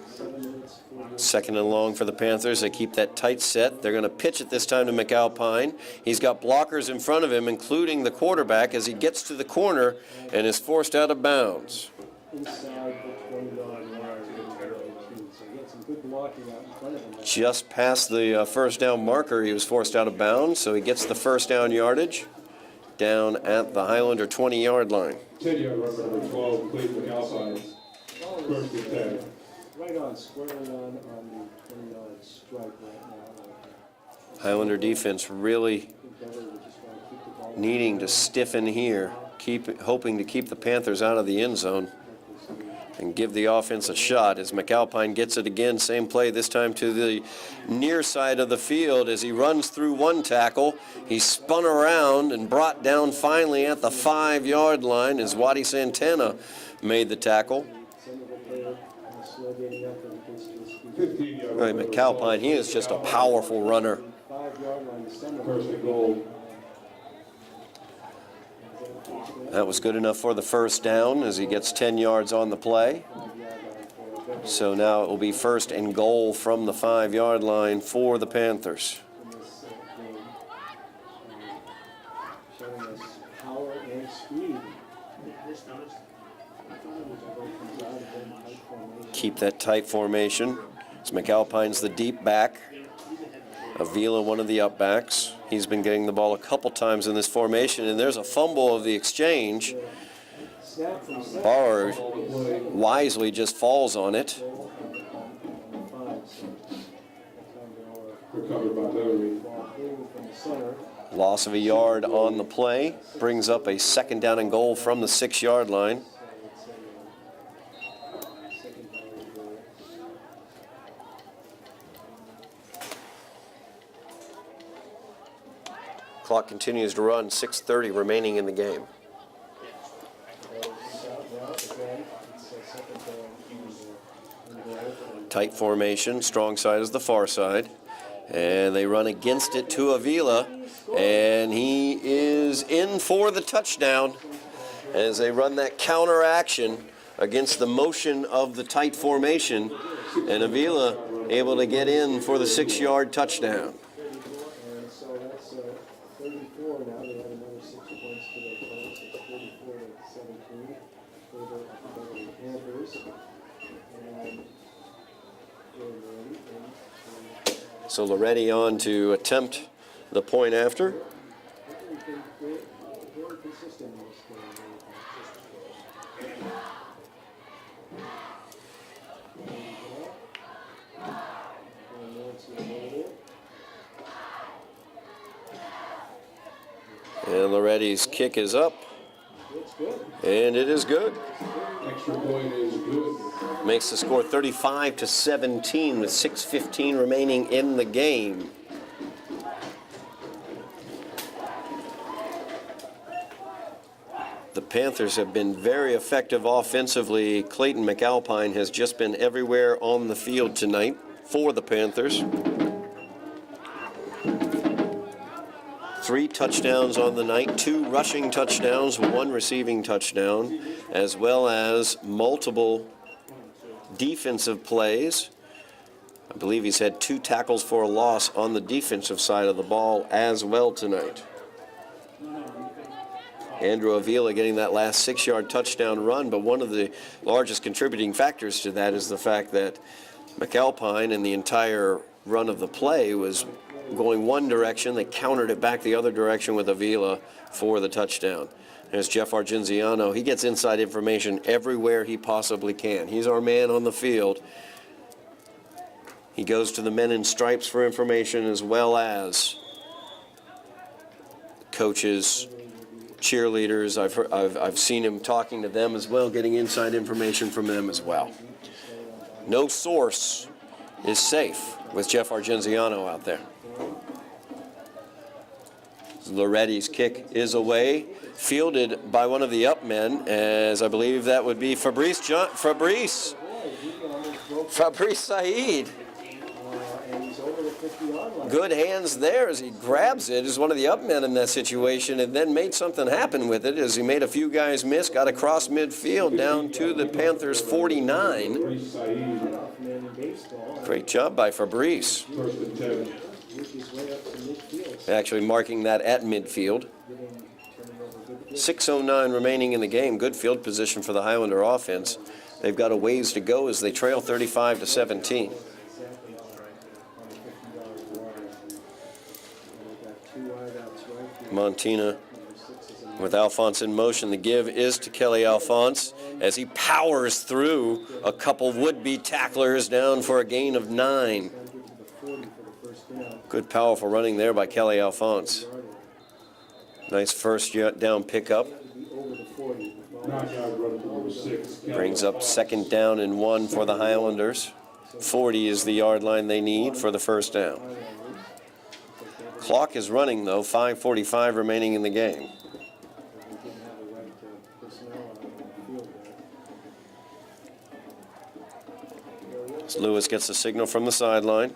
7 minutes, 40. Second and long for the Panthers. They keep that tight set. They're going to pitch it this time to McAlpine. He's got blockers in front of him, including the quarterback, as he gets to the corner and is forced out of bounds. Inside the 20-yard line. So he had some good blocking out in front of him. Just past the first down marker, he was forced out of bounds, so he gets the first down yardage down at the Highlander 20-yard line. 10-yard run for number 12, Clayton McAlpine. First and 10. Right on, squarely on the 20-yard strike right now. Highlander defense really I think Beverly would just want to keep the ball. needing to stiffen here, hoping to keep the Panthers out of the end zone and give the offense a shot as McAlpine gets it again. Same play, this time to the near side of the field as he runs through one tackle. He's spun around and brought down finally at the 5-yard line as Waddy Santana made the tackle. Somerville player slow getting up and gets to his feet. 15-yard Right, run. McAlpine, he is just a powerful runner. 5-yard line to Somerville. First and goal. That was good enough for the first down as he gets 10 yards on the play. 5-yard line for Beverly So now it will be first and goal from the 5-yard line for the Panthers. in this game. Showing us power and speed. Keep that tight formation. As McAlpine's the deep back. Avila, one of the up backs. He's been getting the ball a couple times in this formation, and there's a fumble of the exchange snap from center. Barr wisely just falls on it. 5, so Recovered by Beverly. ball clearing from the center. Loss of a yard on the play brings up a second down and goal from the 6-yard line. So it's a second down and goal. Clock continues to run, 6:30 remaining in the game. Tight formation, strong side is the far side. And they run against it to Avila, and he is in for the touchdown as they run that counter action against the motion of the tight formation, and Avila able to get in for the 6-yard touchdown. And so that's 34 now. They have another 6 points to their close. It's 34-17 for the Beverly Panthers. And So Loretti on to attempt the point after. they've been very consistent in this game. And Loretti's kick is up, and it is good. Extra point is good. Makes the score 35-17 with 6:15 remaining in the game. The Panthers have been very effective offensively. Clayton McAlpine has just been everywhere on the field tonight for the Panthers. 3 touchdowns on the night, 2 rushing touchdowns, 1 receiving touchdown, as well as multiple defensive plays. I believe he's had 2 tackles for a loss on the defensive side of the ball as well tonight. Andrew Avila getting that last 6-yard touchdown run, but one of the largest contributing factors to that is the fact that McAlpine and the entire run of the play was going one direction. They countered it back the other direction with Avila for the touchdown. There's Jeff Argenziano. He gets inside information everywhere he possibly can. He's our man on the field. He goes to the men in stripes for information, as well as coaches, cheerleaders. I've seen him talking to them as well, getting inside information from them as well. No source is safe with Jeff Argenziano out there. Loretti's kick is away, fielded by one of the up men, as I believe that would be Fabrice Saeed. And he's over the 50-yard line. Good hands there as he grabs it as one of the up men in that situation, and then made something happen with it as he made a few guys miss, got across midfield down to the Panthers 49. Great job by Fabrice. First and 10. Actually marking that at midfield. 6:09 remaining in the game. Good field position for the Highlander offense. They've got a ways to go as they trail 35-17. Montina with Alphonse in motion. The give is to Kelly Alphonse as he powers through a couple would-be tacklers down for a gain of 9. Good powerful running there by Kelly Alphonse. Nice first down pickup. Knockout run for number 6. Brings up 2nd down and 1 for the Highlanders. 40 is the yard line they need for the first down. Clock is running though, 5:45 remaining in the game. As Lewis gets the signal from the sideline.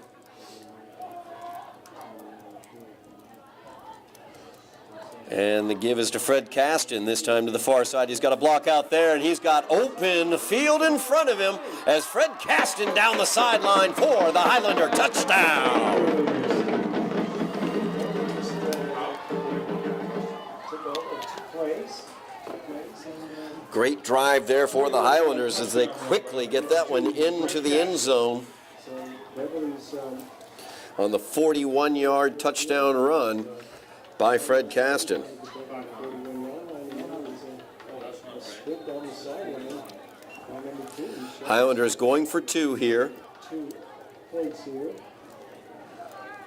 And the give is to Fred Caston, this time to the far side. He's got a block out there, and he's got open field in front of him as Fred Caston down the sideline for the Highlander touchdown. Great drive there for the Highlanders as they quickly get that one into the end zone on the 41-yard touchdown run by Fred Caston. A strip down the sideline. Number 2. Highlanders going for 2 here. 2 points here.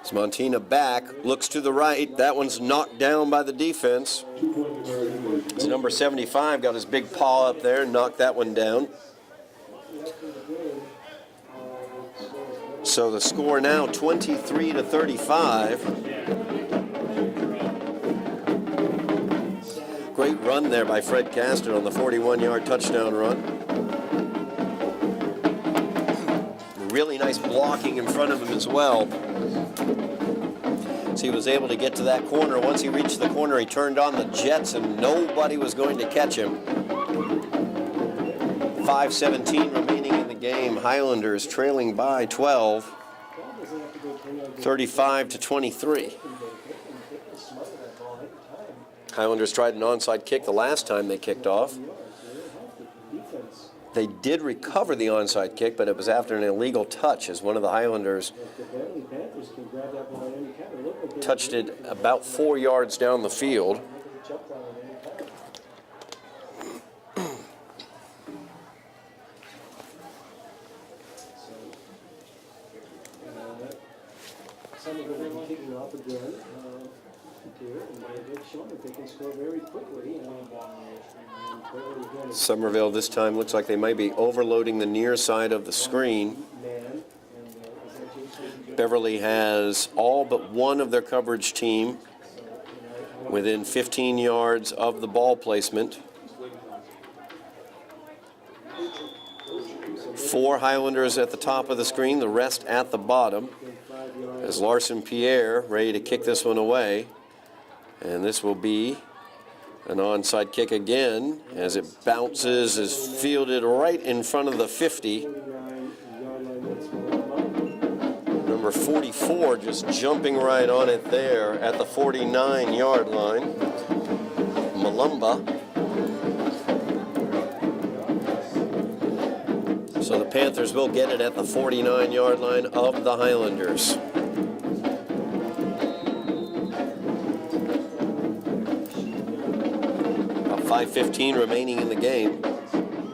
It's Montina back, looks to the right. That one's knocked down by the defense. It's number 75, got his big paw up there and knocked that one down. So the score now 23-35. Great run there by Fred Caston on the 41-yard touchdown run. Really nice blocking in front of him as well. So he was able to get to that corner. Once he reached the corner, he turned on the jets and nobody was going to catch him. 5:17 remaining in the game. Highlanders trailing by 12, 35-23. Highlanders tried an onside kick the last time they kicked off. They did recover the onside kick, but it was after an illegal touch as one of the Highlanders touched it about 4 yards down the field. Somerville will be kicking off again here, and they've shown that they can score very quickly. Somerville this time looks like they might be overloading the near side of the screen. Beverly has all but one of their coverage team within 15 yards of the ball placement. 4 Highlanders at the top of the screen, the rest at the bottom. As Larson Pierre ready to kick this one away. And this will be an onside kick again as it bounces, is fielded right in front of the 50. Number 44 just jumping right on it there at the 49-yard line. Malumba. So the Panthers will get it at the 49-yard line of the Highlanders. 5:15 remaining in the game.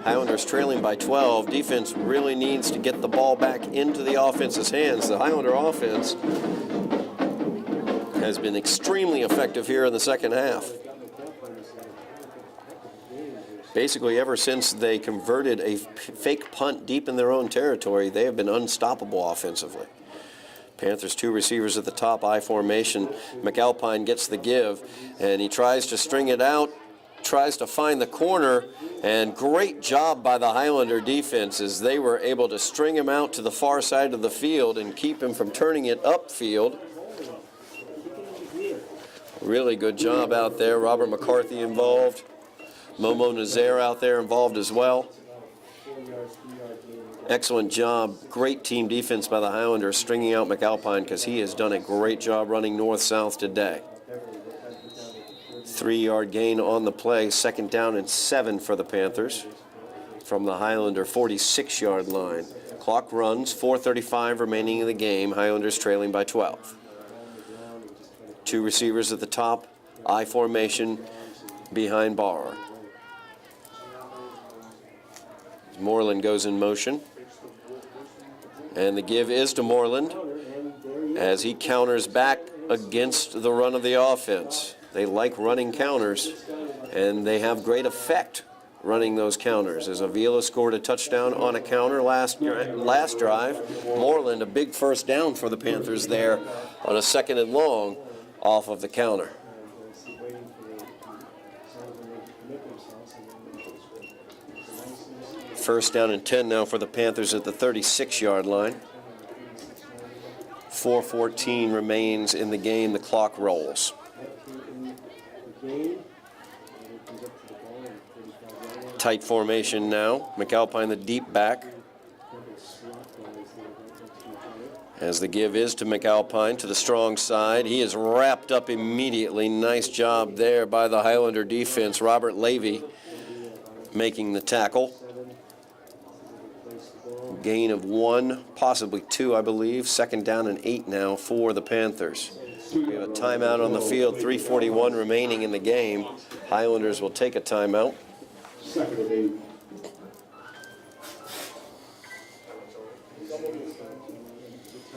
Highlanders trailing by 12. Defense really needs to get the ball back into the offense's hands. The Highlander offense has been extremely effective here in the second half. Basically, ever since they converted a fake punt deep in their own territory, they have been unstoppable offensively. Panthers 2 receivers at the top, I formation. McAlpine gets the give, and he tries to string it out, tries to find the corner, and great job by the Highlander defense as they were able to string him out to the far side of the field and keep him from turning it upfield. Really good job out there. Robert McCarthy involved. Momo Nazaire out there involved as well. Excellent job. Great team defense by the Highlanders stringing out McAlpine because he has done a great job running north-south today. 3-yard gain on the play. 2nd down and 7 for the Panthers from the Highlander 46-yard line. Clock runs, 4:35 remaining in the game. Highlanders trailing by 12. 2 receivers at the top, I formation behind Barr. Moreland goes in motion. And the give is to Moreland as he counters back against the run of the offense. They like running counters, and they have great effect running those counters. As Avila scored a touchdown on a counter last drive. Moreland, a big first down for the Panthers there on a 2nd and long off of the counter. First down and 10 now for the Panthers at the 36-yard line. 4:14 remains in the game. The clock rolls. Tight formation now. McAlpine, the deep back. As the give is to McAlpine to the strong side. He is wrapped up immediately. Nice job there by the Highlander defense. Robert Levy making the tackle. Gain of 1, possibly 2, I believe. 2nd down and 8 now for the Panthers. We have a timeout on the field, 3:41 remaining in the game. Highlanders will take a timeout. Second and 8.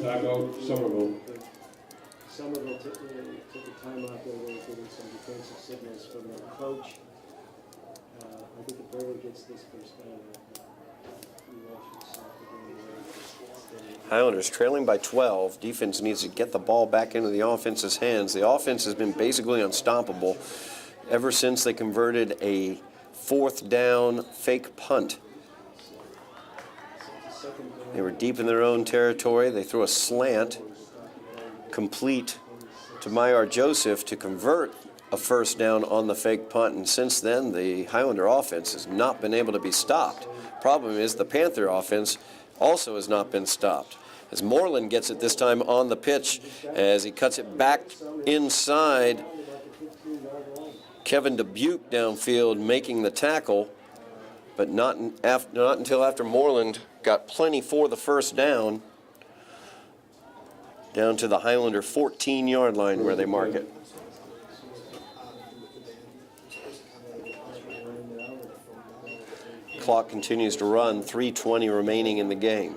Timeout, Somerville. Somerville took a timeout there, they were getting some defensive signals from their coach. I think if Beverly gets this first down, we all should stop the game. Highlanders trailing by 12. Defense needs to get the ball back into the offense's hands. The offense has been basically unstoppable ever since they converted a 4th down fake punt. They were deep in their own territory. They threw a slant complete to Mayar Joseph to convert a 1st down on the fake punt, and since then the Highlander offense has not been able to be stopped. Problem is the Panther offense also has not been stopped. As Moreland gets it this time on the pitch, as he cuts it back inside, Kevin Dubuque downfield making the tackle, but not until after Moreland got plenty for the 1st down to the Highlander 14-yard line where they mark it. Clock continues to run, 3:20 remaining in the game.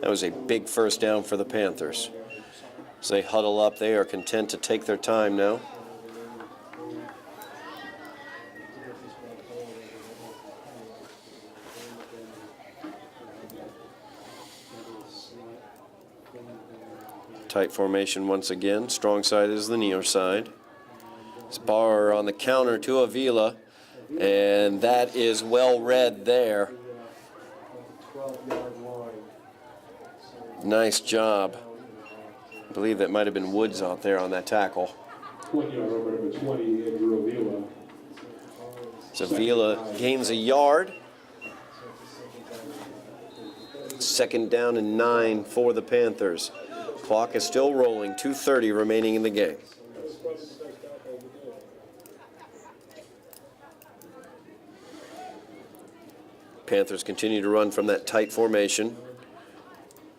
That was a big 1st down for the Panthers. As they huddle up, they are content to take their time now. Tight formation once again. Strong side is the near side. Spar on the counter to Avila, and that is well read there. Nice job. I believe that might have been Woods out there on that tackle. 20-yard run, number 20, Andrew Avila. So Avila gains a yard. 2nd down and 9 for the Panthers. Clock is still rolling, 2:30 remaining in the game. Panthers continue to run from that tight formation.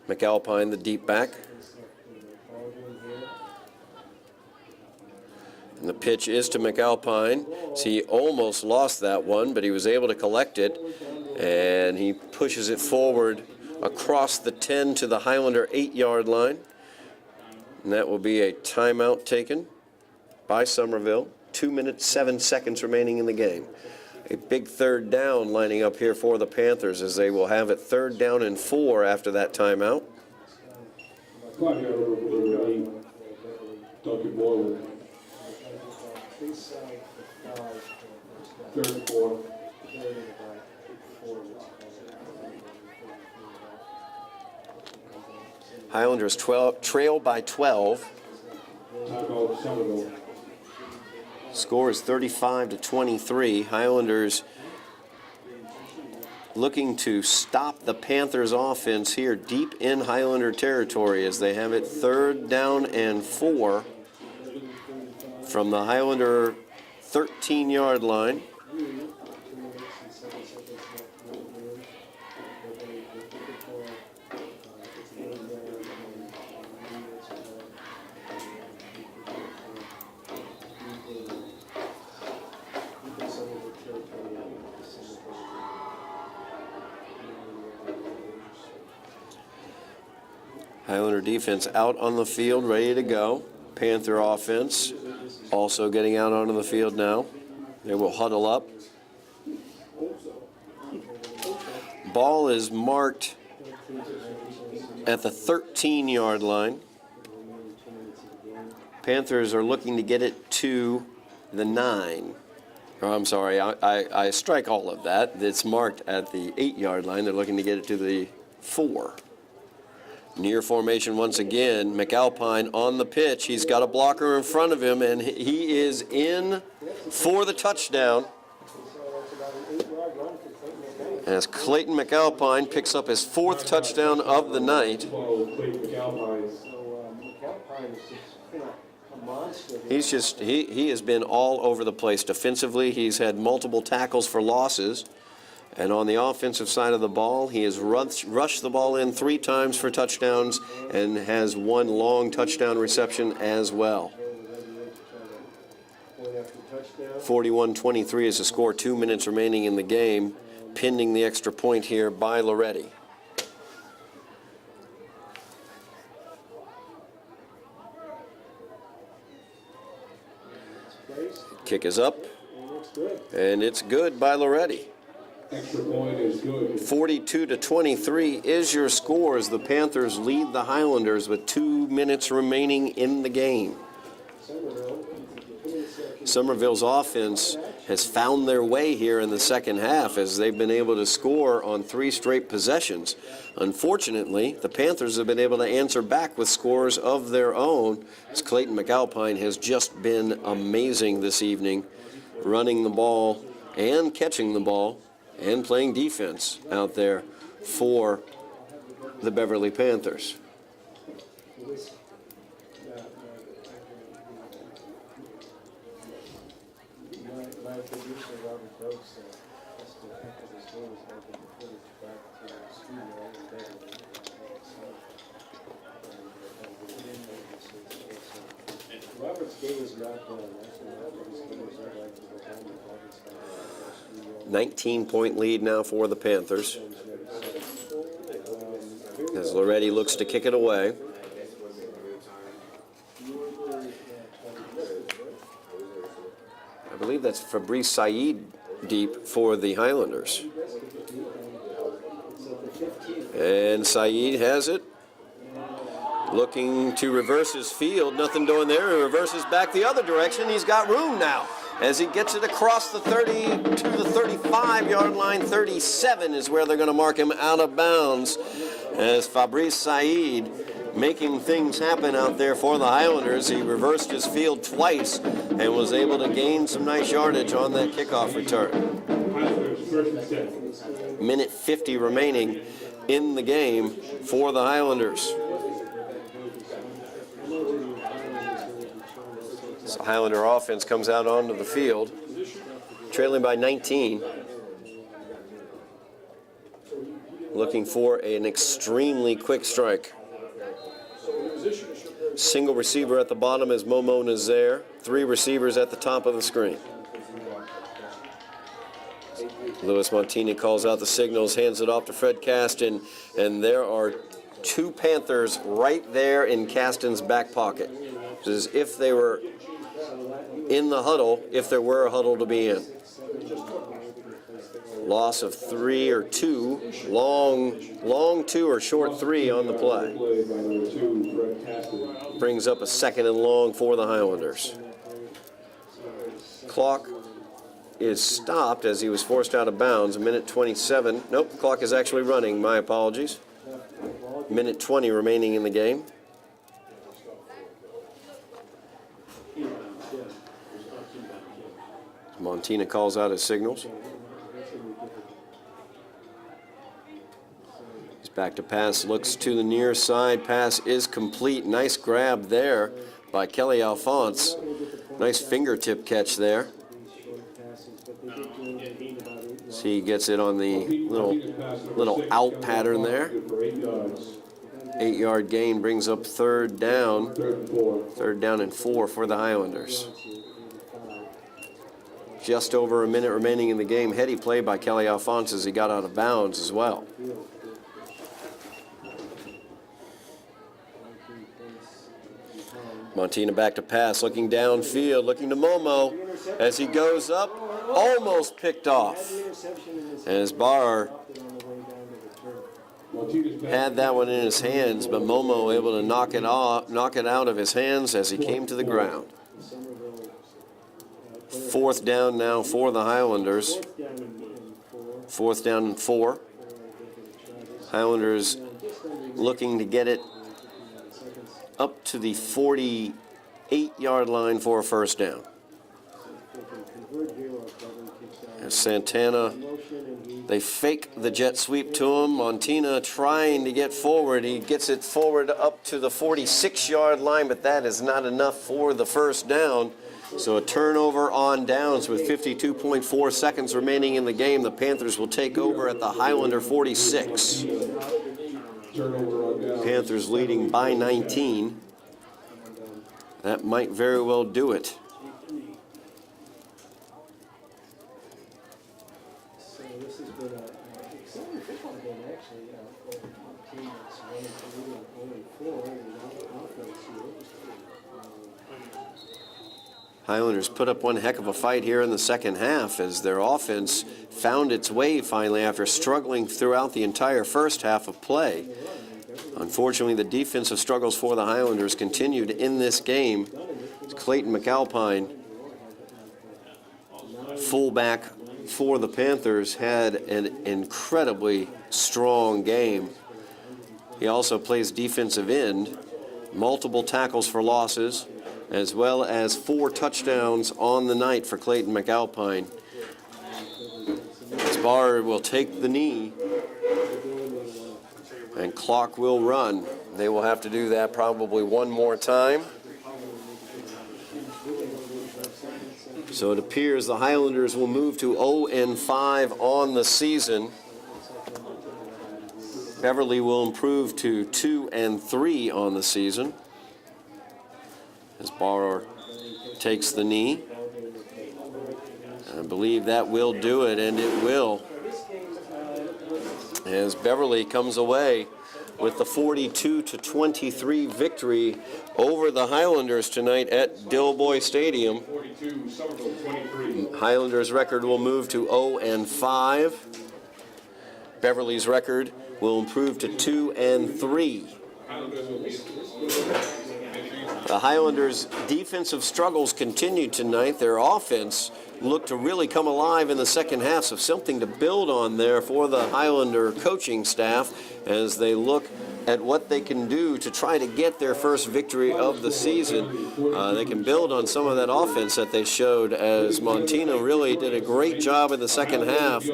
McAlpine, the deep back. And the pitch is to McAlpine. So he almost lost that one, but he was able to collect it. And he pushes it forward across the 10 to the Highlander 8-yard line. And that will be a timeout taken by Somerville. 2 minutes, 7 seconds remaining in the game. A big 3rd down lining up here for the Panthers, as they will have it 3rd down and 4 after that timeout. 5-yard run, number 8, Duncan Moreland. 3rd and 4. Highlanders trail by 12. Timeout, Somerville. Score is 35-23. Highlanders looking to stop the Panthers offense here deep in Highlander territory, as they have it 3rd down and 4 from the Highlander 13-yard line. Highlander defense out on the field, ready to go. Panther offense also getting out onto the field now. They will huddle up. Ball is marked at the 13-yard line. Panthers are looking to get it to the 9. Oh, I'm sorry, I strike all of that. It's marked at the 8-yard line. They're looking to get it to the 4. Near formation once again. McAlpine on the pitch. He's got a blocker in front of him, and he is in for the touchdown. As Clayton McAlpine picks up his 4th touchdown of the night. He has been all over the place defensively. He's had multiple tackles for losses. And on the offensive side of the ball, he has rushed the ball in 3 times for touchdowns and has 1 long touchdown reception as well. 41-23 is the score, 2 minutes remaining in the game, pending the extra point here by Loretti. Kick is up, and it's good by Loretti. Extra point is good. 42-23 is your score as the Panthers lead the Highlanders with 2 minutes remaining in the game. Somerville's offense has found their way here in the second half as they've been able to score on 3 straight possessions. Unfortunately, the Panthers have been able to answer back with scores of their own, as Clayton McAlpine has just been amazing this evening, running the ball and catching the ball and playing defense out there for the Beverly Panthers. My producer, Robert Brooks, just to think of his goals, had been footage back to the studio in Beverly. Robert's game is not done. Actually, Robert's game is not like to go home and Robert's 19-point lead now for the Panthers, as Loretti looks to kick it away. I believe that's Fabrice Said deep for the Highlanders. And Said has it. Looking to reverse his field. Nothing doing there. He reverses back the other direction. He's got room now as he gets it across the 30 to the 35-yard line. 37 is where they're going to mark him out of bounds, as Fabrice Said making things happen out there for the Highlanders. He reversed his field twice and was able to gain some nice yardage on that kickoff return. Minute 50 remaining in the game for the Highlanders. So Highlander offense comes out onto the field, trailing by 19. Looking for an extremely quick strike. Single receiver at the bottom is Momo Nazaire. 3 receivers at the top of the screen. Louis Montini calls out the signals, hands it off to Fred Caston, and there are 2 Panthers right there in Caston's back pocket. As if they were in the huddle, if there were a huddle to be in. Loss of 3 or 2, long 2 or short 3 on the play. Brings up a 2nd and long for the Highlanders. Clock is stopped as he was forced out of bounds. A minute 27. Nope, the clock is actually running. My apologies. Minute 20 remaining in the game. Montina calls out his signals. He's back to pass, looks to the near side. Pass is complete. Nice grab there by Kelly Alphonse. Nice fingertip catch there. So he gets it on the little out pattern there. 8-yard gain brings up 3rd down. 3rd down and 4 for the Highlanders. Just over a minute remaining in the game. Heady play by Kelly Alphonse as he got out of bounds as well. Montina back to pass, looking downfield, looking to Momo as he goes up, almost picked off. As Barr had that one in his hands, but Momo able to knock it out of his hands as he came to the ground. 4th down now for the Highlanders. 4th down and 4. Highlanders looking to get it up to the 48-yard line for a 1st down. As Santana, they fake the jet sweep to him. Montina trying to get forward. He gets it forward up to the 46-yard line, but that is not enough for the 1st down. So a turnover on downs with 52.4 seconds remaining in the game. The Panthers will take over at the Highlander 46. Panthers leading by 19. That might very well do it. Highlanders put up one heck of a fight here in the second half as their offense found its way finally after struggling throughout the entire first half of play. Unfortunately, the defensive struggles for the Highlanders continued in this game. Clayton McAlpine, fullback for the Panthers, had an incredibly strong game. He also plays defensive end, multiple tackles for losses, as well as 4 touchdowns on the night for Clayton McAlpine. Barr will take the knee, and clock will run. They will have to do that probably one more time. So it appears the Highlanders will move to 0-5 on the season. Beverly will improve to 2-3 on the season as Barr takes the knee. I believe that will do it, and it will, as Beverly comes away with the 42-23 victory over the Highlanders tonight at Dilboy Stadium. 42, Somerville 23. Highlanders' record will move to 0-5. Beverly's record will improve to 2-3. The Highlanders' defensive struggles continued tonight. Their offense looked to really come alive in the second half, so something to build on there for the Highlander coaching staff as they look at what they can do to try to get their first victory of the season. They can build on some of that offense that they showed, as Montino really did a great job in the second half,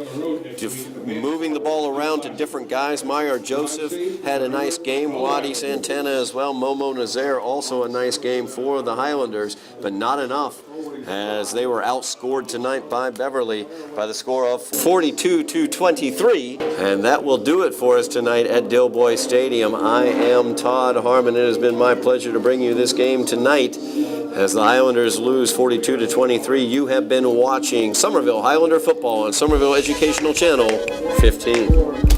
moving the ball around to different guys. Meyer Joseph had a nice game, Wadi Santana as well, Momo Nazaire also a nice game for the Highlanders, but not enough, as they were outscored tonight by Beverly by the score of 42-23. And that will do it for us tonight at Dilboy Stadium. I am Todd Harmon. It has been my pleasure to bring you this game tonight as the Highlanders lose 42-23. You have been watching Somerville Highlander football on Somerville Educational Channel 15.